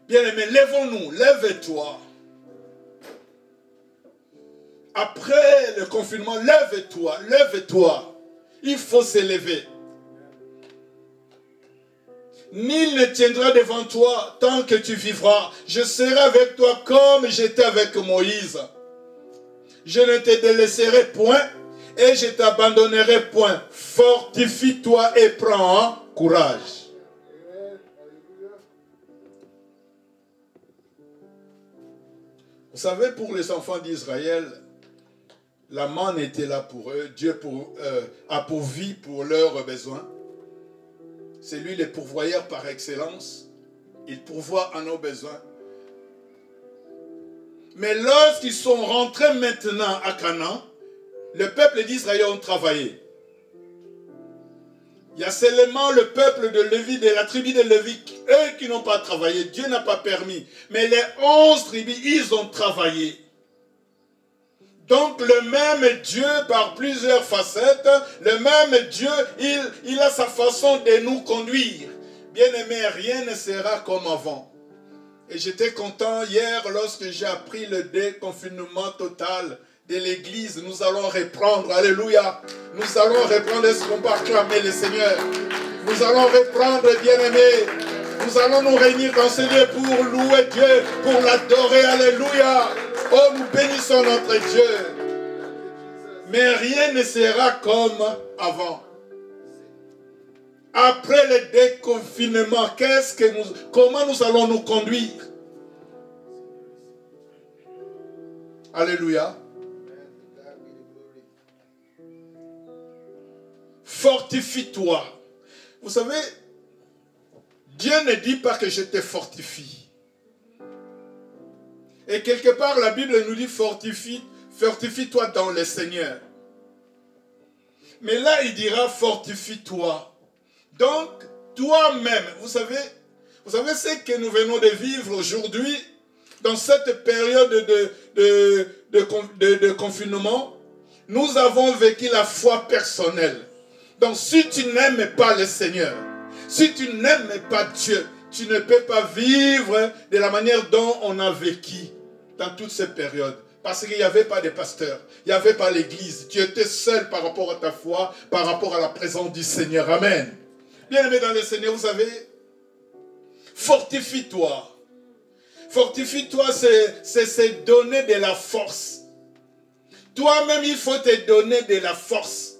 Bien-aimé, lèvons-nous, lève-toi. Après le confinement, lève-toi, lève-toi. Il faut se lever. Nul ne tiendra devant toi tant que tu vivras. Je serai avec toi comme j'étais avec Moïse. Je ne te délaisserai point et je t'abandonnerai point. Fortifie-toi et prends courage. Vous savez, pour les enfants d'Israël, la manne était là pour eux. Dieu a pourvu pour leurs besoins. C'est lui le pourvoyeur par excellence. Il pourvoit à nos besoins. Mais lorsqu'ils sont rentrés maintenant à Canaan, le peuple d'Israël ont travaillé. Il y a seulement le peuple de Lévi, de la tribu de Lévi, eux qui n'ont pas travaillé. Dieu n'a pas permis. Mais les 11 tribus, ils ont travaillé. Donc le même Dieu, par plusieurs facettes, le même Dieu, il a sa façon de nous conduire. Bien-aimé, rien ne sera comme avant. Et j'étais content hier lorsque j'ai appris le déconfinement total de l'église. Nous allons reprendre, alléluia. Nous allons reprendre, est-ce qu'on peut acclamer le Seigneur? Nous allons reprendre, bien-aimé. Nous allons nous réunir dans ce lieu pour louer Dieu, pour l'adorer, alléluia. Oh, nous bénissons notre Dieu. Mais rien ne sera comme avant. Après le déconfinement, comment nous allons nous conduire? Alléluia. Fortifie-toi. Vous savez, Dieu ne dit pas que je te fortifie. Et quelque part, la Bible nous dit fortifie-toi dans le Seigneur. Mais là, il dira fortifie-toi. Donc, toi-même, vous savez ce que nous venons de vivre aujourd'hui, dans cette période de confinement, nous avons vécu la foi personnelle. Donc, si tu n'aimes pas le Seigneur, si tu n'aimes pas Dieu, tu ne peux pas vivre de la manière dont on a vécu dans toute cette période. Parce qu'il n'y avait pas de pasteur, il n'y avait pas l'église. Tu étais seul par rapport à ta foi, par rapport à la présence du Seigneur. Amen. Bien-aimé dans le Seigneur, vous savez, fortifie-toi. Fortifie-toi, c'est se donner de la force. Toi-même, il faut te donner de la force.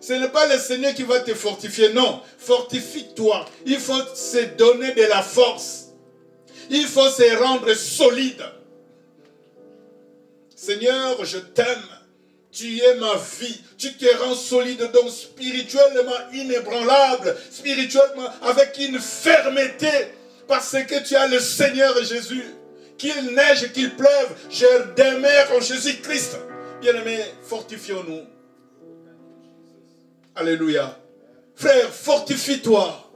Ce n'est pas le Seigneur qui va te fortifier, non. Fortifie-toi. Il faut se donner de la force. Il faut se rendre solide. Seigneur, je t'aime. Tu es ma vie. Tu te rends solide, donc spirituellement inébranlable, spirituellement avec une fermeté, parce que tu as le Seigneur Jésus. Qu'il neige, qu'il pleuve, je demeure en Jésus-Christ. Bien-aimés, fortifions-nous. Alléluia. Frère, fortifie-toi.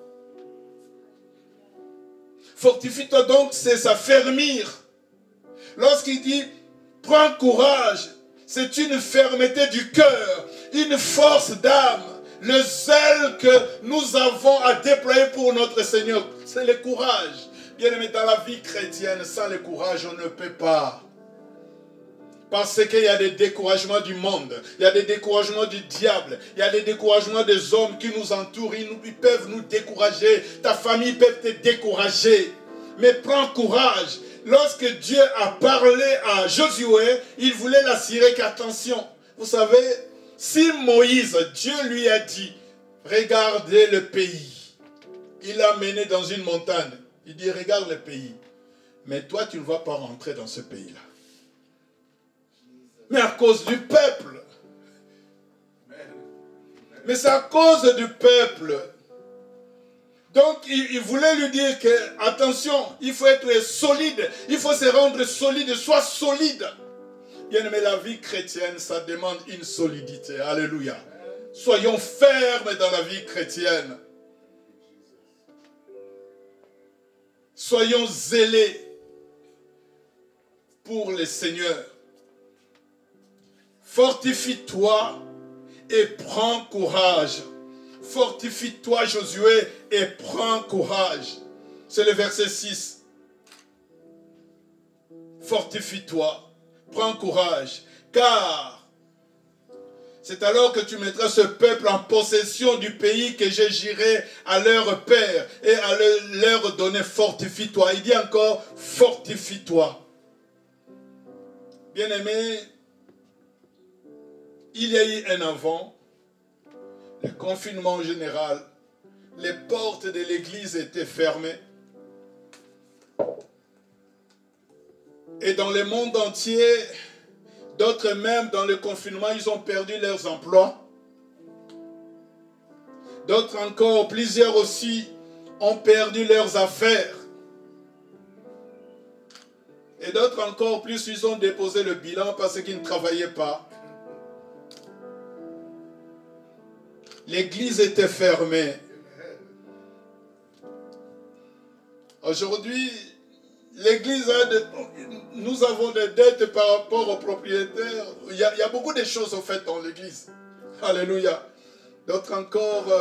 Fortifie-toi donc, c'est s'affermir. Lorsqu'il dit, prends courage, c'est une fermeté du cœur, une force d'âme, le zèle que nous avons à déployer pour notre Seigneur. C'est le courage. Bien-aimé, dans la vie chrétienne, sans le courage, on ne peut pas. Parce qu'il y a des découragements du monde, il y a des découragements du diable, il y a des découragements des hommes qui nous entourent, ils peuvent nous décourager, ta famille peut te décourager. Mais prends courage. Lorsque Dieu a parlé à Josué, il voulait l'assurer qu'attention, vous savez, si Moïse, Dieu lui a dit, regardez le pays, il l'a mené dans une montagne, il dit, regarde le pays, mais toi tu ne vas pas rentrer dans ce pays-là. Mais à cause du peuple. Mais c'est à cause du peuple. Donc il voulait lui dire que, attention, il faut être solide, il faut se rendre solide, sois solide. Bien aimé, la vie chrétienne, ça demande une solidité. Alléluia. Soyons fermes dans la vie chrétienne. Soyons zélés pour le Seigneur. Fortifie-toi et prends courage. Fortifie-toi, Josué, et prends courage. C'est le verset 6. Fortifie-toi, prends courage, car c'est alors que tu mettras ce peuple en possession du pays que je jurerai à leur père et à leur donner. Fortifie-toi. Il dit encore, fortifie-toi. Bien-aimé, il y a eu un avant, le confinement général, les portes de l'église étaient fermées. Et dans le monde entier, d'autres même dans le confinement, ils ont perdu leurs emplois. D'autres encore, plusieurs aussi, ont perdu leurs affaires. Et d'autres encore plus, ils ont déposé le bilan parce qu'ils ne travaillaient pas. L'église était fermée. Aujourd'hui, l'église nous avons des dettes par rapport aux propriétaires. Il y a beaucoup de choses au fait dans l'église. Alléluia. D'autres encore,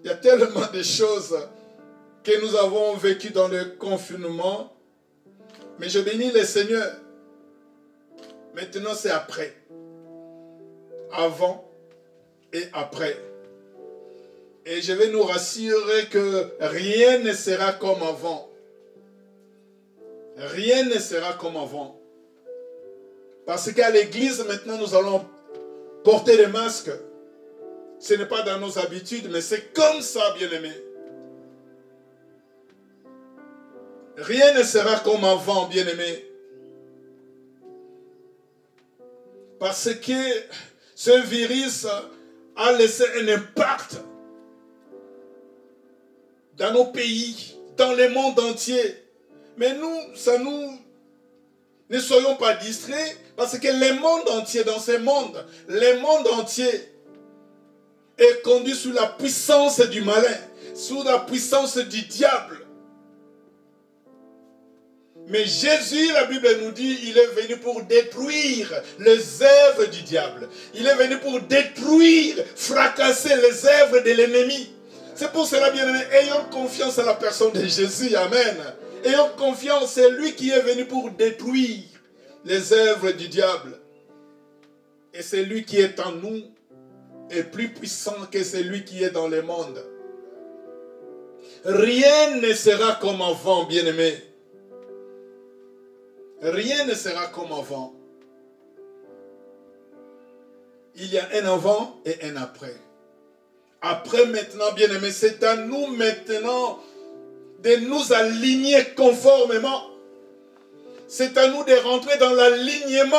il y a tellement de choses que nous avons vécues dans le confinement. Mais je bénis le Seigneur. Maintenant, c'est après. Avant et après. Et je vais nous rassurer que rien ne sera comme avant. Rien ne sera comme avant. Parce qu'à l'église, maintenant, nous allons porter des masques. Ce n'est pas dans nos habitudes, mais c'est comme ça, bien-aimés. Rien ne sera comme avant, bien-aimés. Parce que ce virus a laissé un impact dans nos pays, dans le monde entier. Mais nous, ne soyons pas distraits, parce que le monde entier, dans ce monde, le monde entier est conduit sous la puissance du malin, sous la puissance du diable. Mais Jésus, la Bible nous dit, il est venu pour détruire les œuvres du diable. Il est venu pour détruire, fracasser les œuvres de l'ennemi. C'est pour cela, bien-aimés, ayons confiance en la personne de Jésus. Amen. Ayons confiance, c'est lui qui est venu pour détruire les œuvres du diable. Et c'est lui qui est en nous est plus puissant que celui qui est dans le monde. Rien ne sera comme avant, bien-aimés. Rien ne sera comme avant. il y a un avant et un après. Après maintenant, bien-aimés, c'est à nous maintenant de nous aligner conformément. C'est à nous de rentrer dans l'alignement.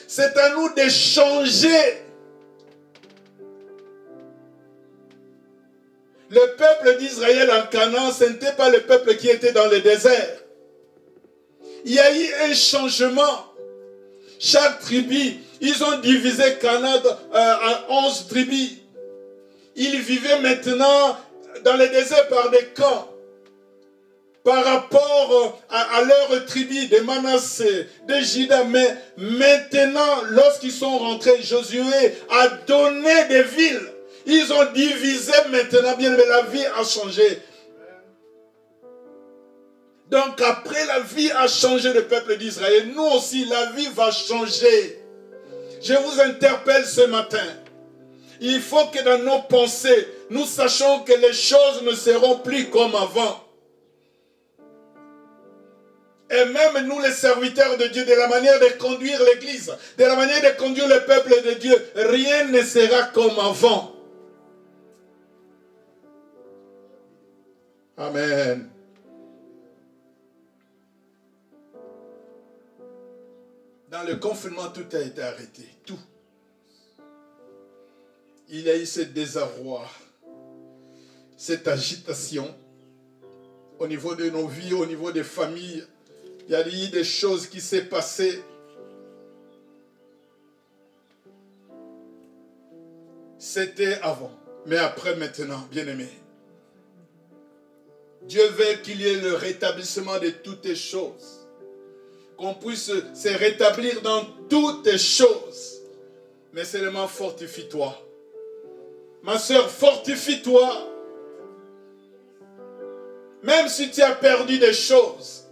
C'est à nous de changer. Le peuple d'Israël en Canaan, ce n'était pas le peuple qui était dans le désert. Il y a eu un changement. Chaque tribu, ils ont divisé Canaan en 11 tribus. Ils vivaient maintenant dans le désert par des camps. Par rapport à leur tribu de Manassé, de Juda. Mais maintenant, lorsqu'ils sont rentrés, Josué a donné des villes. Ils ont divisé maintenant, bien, mais la vie a changé. Donc après la vie a changé le peuple d'Israël, nous aussi la vie va changer. Je vous interpelle ce matin. Il faut que dans nos pensées, nous sachions que les choses ne seront plus comme avant. Et même nous les serviteurs de Dieu, de la manière de conduire l'église, de la manière de conduire le peuple de Dieu, rien ne sera comme avant. Amen. Dans le confinement, tout a été arrêté. Tout. Il y a eu ce désarroi, cette agitation au niveau de nos vies, au niveau des familles. Il y a eu des choses qui s'est passées. C'était avant, mais après maintenant, bien-aimés. Dieu veut qu'il y ait le rétablissement de toutes les choses. Qu'on puisse se rétablir dans toutes les choses. Mais seulement fortifie-toi. Ma soeur, fortifie-toi. Même si tu as perdu des choses,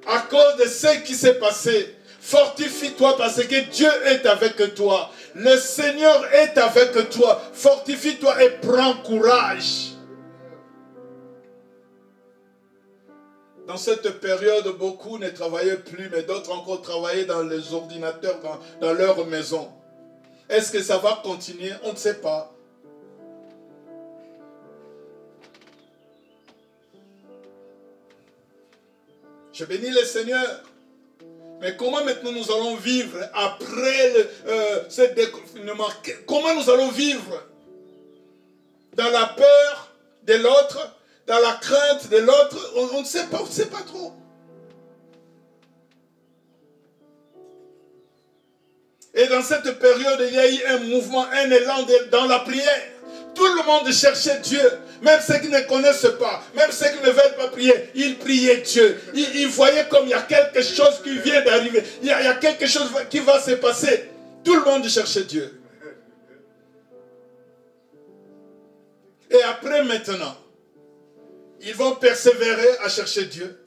à cause de ce qui s'est passé, fortifie-toi parce que Dieu est avec toi. Le Seigneur est avec toi. Fortifie-toi et prends courage. Dans cette période, beaucoup ne travaillaient plus, mais d'autres encore travaillaient dans les ordinateurs, dans leur maison. Est-ce que ça va continuer? On ne sait pas. Je bénis le Seigneur. Mais comment maintenant nous allons vivre après ce déconfinement? Comment nous allons vivre? Dans la peur de l'autre? Dans la crainte de l'autre? On ne sait pas, on ne sait pas trop. Et dans cette période, il y a eu un mouvement, un élan dans la prière. Tout le monde cherchait Dieu. Même ceux qui ne connaissent pas, même ceux qui ne veulent pas prier, ils priaient Dieu. Ils voyaient comme il y a quelque chose qui vient d'arriver. Il y a quelque chose qui va se passer. Tout le monde cherchait Dieu. Et après maintenant, ils vont persévérer à chercher Dieu.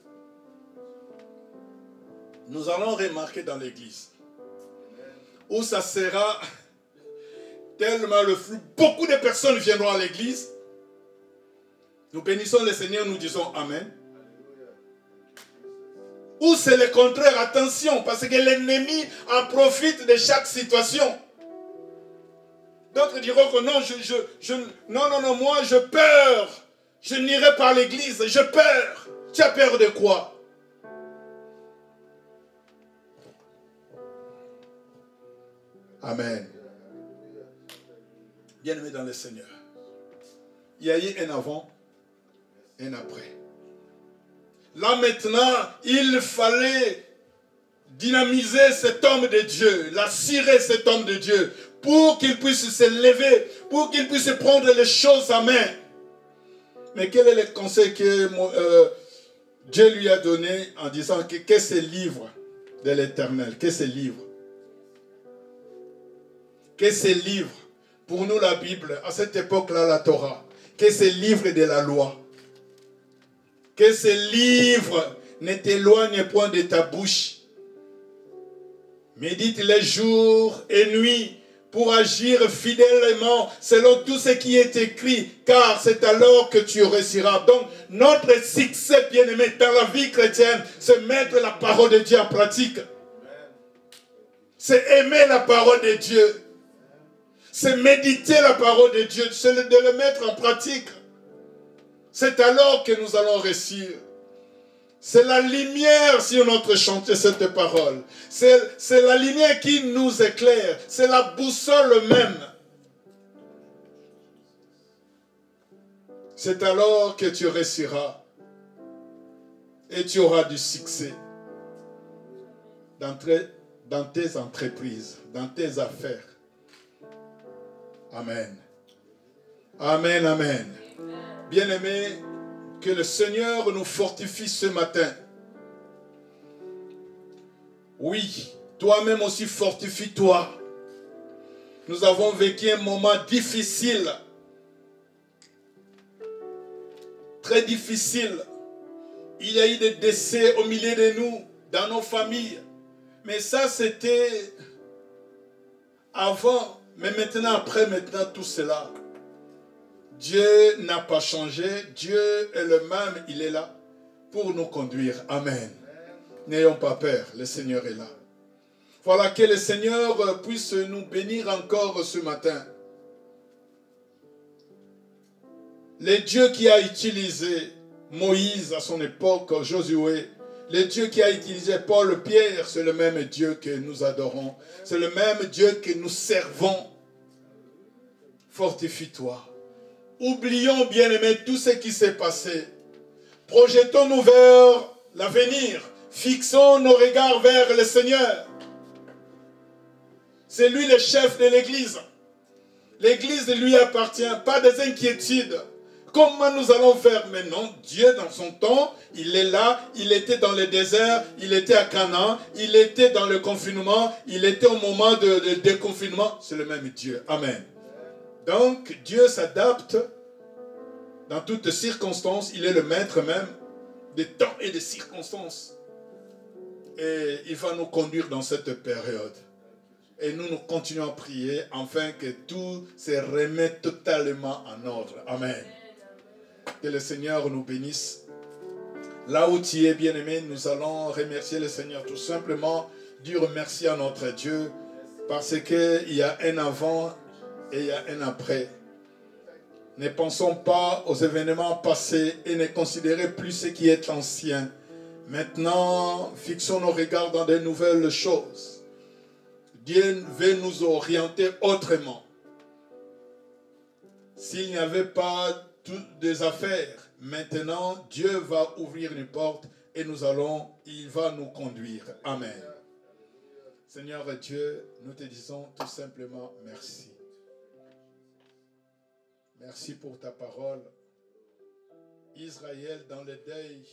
Nous allons remarquer dans l'église où ça sera tellement le flou. Beaucoup de personnes viendront à l'église. Nous bénissons le Seigneur, nous disons Amen. Ou c'est le contraire, attention, parce que l'ennemi en profite de chaque situation. D'autres diront que non, moi je peur. Je n'irai pas à l'église, je peur. Tu as peur de quoi? Amen. Bien-aimés dans le Seigneur, il y a eu un avant, un après. Là maintenant, il fallait dynamiser cet homme de Dieu, cirer cet homme de Dieu, pour qu'il puisse se lever, pour qu'il puisse prendre les choses en main. Mais quel est le conseil que Dieu lui a donné en disant que ce livre de l'Éternel, que ce livre, que ce livre, pour nous la Bible, à cette époque-là la Torah, que ce livre de la loi, que ce livre ne t'éloigne point de ta bouche. Médite les jours et nuits pour agir fidèlement selon tout ce qui est écrit, car c'est alors que tu réussiras. Donc, notre succès, bien-aimé, dans la vie chrétienne, c'est mettre la parole de Dieu en pratique. c'est aimer la parole de Dieu. C'est méditer la parole de Dieu, c'est de le mettre en pratique. C'est alors que nous allons réussir. C'est la lumière sur notre chantier, cette parole. C'est la lumière qui nous éclaire. C'est la boussole même. C'est alors que tu réussiras. Et tu auras du succès dans tes entreprises, dans tes affaires. Amen. Amen, amen. Bien-aimés, que le Seigneur nous fortifie ce matin. Oui, toi-même aussi fortifie-toi. Nous avons vécu un moment difficile. Très difficile. Il y a eu des décès au milieu de nous, dans nos familles. Mais ça, c'était avant. Mais maintenant, après tout cela, Dieu n'a pas changé. Dieu est le même. Il est là pour nous conduire. Amen. N'ayons pas peur. Le Seigneur est là. Voilà, que le Seigneur puisse nous bénir encore ce matin. Le Dieu qui a utilisé Moïse à son époque, Josué, le Dieu qui a utilisé Paul, Pierre, c'est le même Dieu que nous adorons. C'est le même Dieu que nous servons. Fortifie-toi. Oublions, bien-aimés, tout ce qui s'est passé. Projetons-nous vers l'avenir. Fixons nos regards vers le Seigneur. C'est lui le chef de l'Église. L'Église lui appartient, pas des inquiétudes. Comment nous allons faire maintenant? Dieu, dans son temps, il est là, il était dans le désert, il était à Canaan, il était dans le confinement, il était au moment de déconfinement. C'est le même Dieu. Amen. Donc, Dieu s'adapte dans toutes circonstances. Il est le maître même des temps et des circonstances. Et il va nous conduire dans cette période. Et nous continuons à prier afin que tout se remette totalement en ordre. Amen. Que le Seigneur nous bénisse. Là où tu es, bien-aimé, nous allons remercier le Seigneur tout simplement, dire merci à notre Dieu, parce qu'il y a un avant et il y a un après. Ne pensons pas aux événements passés et ne considérez plus ce qui est ancien. Maintenant, fixons nos regards dans de nouvelles choses. Dieu veut nous orienter autrement. S'il n'y avait pas des affaires, maintenant Dieu va ouvrir une porte et il va nous conduire. Amen. Seigneur Dieu, nous te disons tout simplement merci. Merci pour ta parole. Israël, dans le deuil,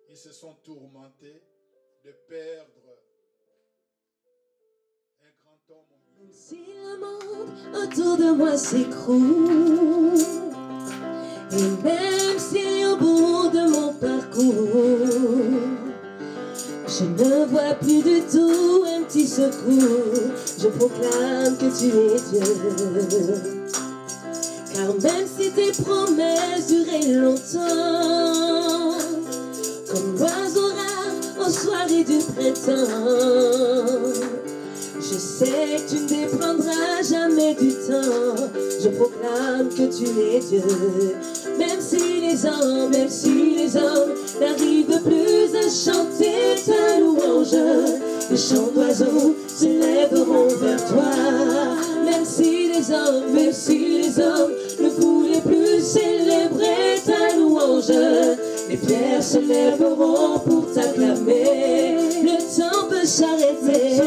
ils se sont tourmentés de perdre un grand homme. Même si le monde autour de moi s'écroule, et même si au bout de mon parcours, je ne vois plus du tout un petit secours, je proclame que tu es Dieu. Car même si tes promesses duraient longtemps, comme l'oiseau rare aux soirées du printemps, je sais que tu ne dépendras jamais du temps. Je proclame que tu es Dieu. Même si les hommes n'arrivent plus à chanter ta louange, les chants d'oiseaux se lèveront vers toi. Même si les hommes ne voulaient plus célébrer ta louange, les pierres se lèveront pour t'acclamer. Le temps peut s'arrêter.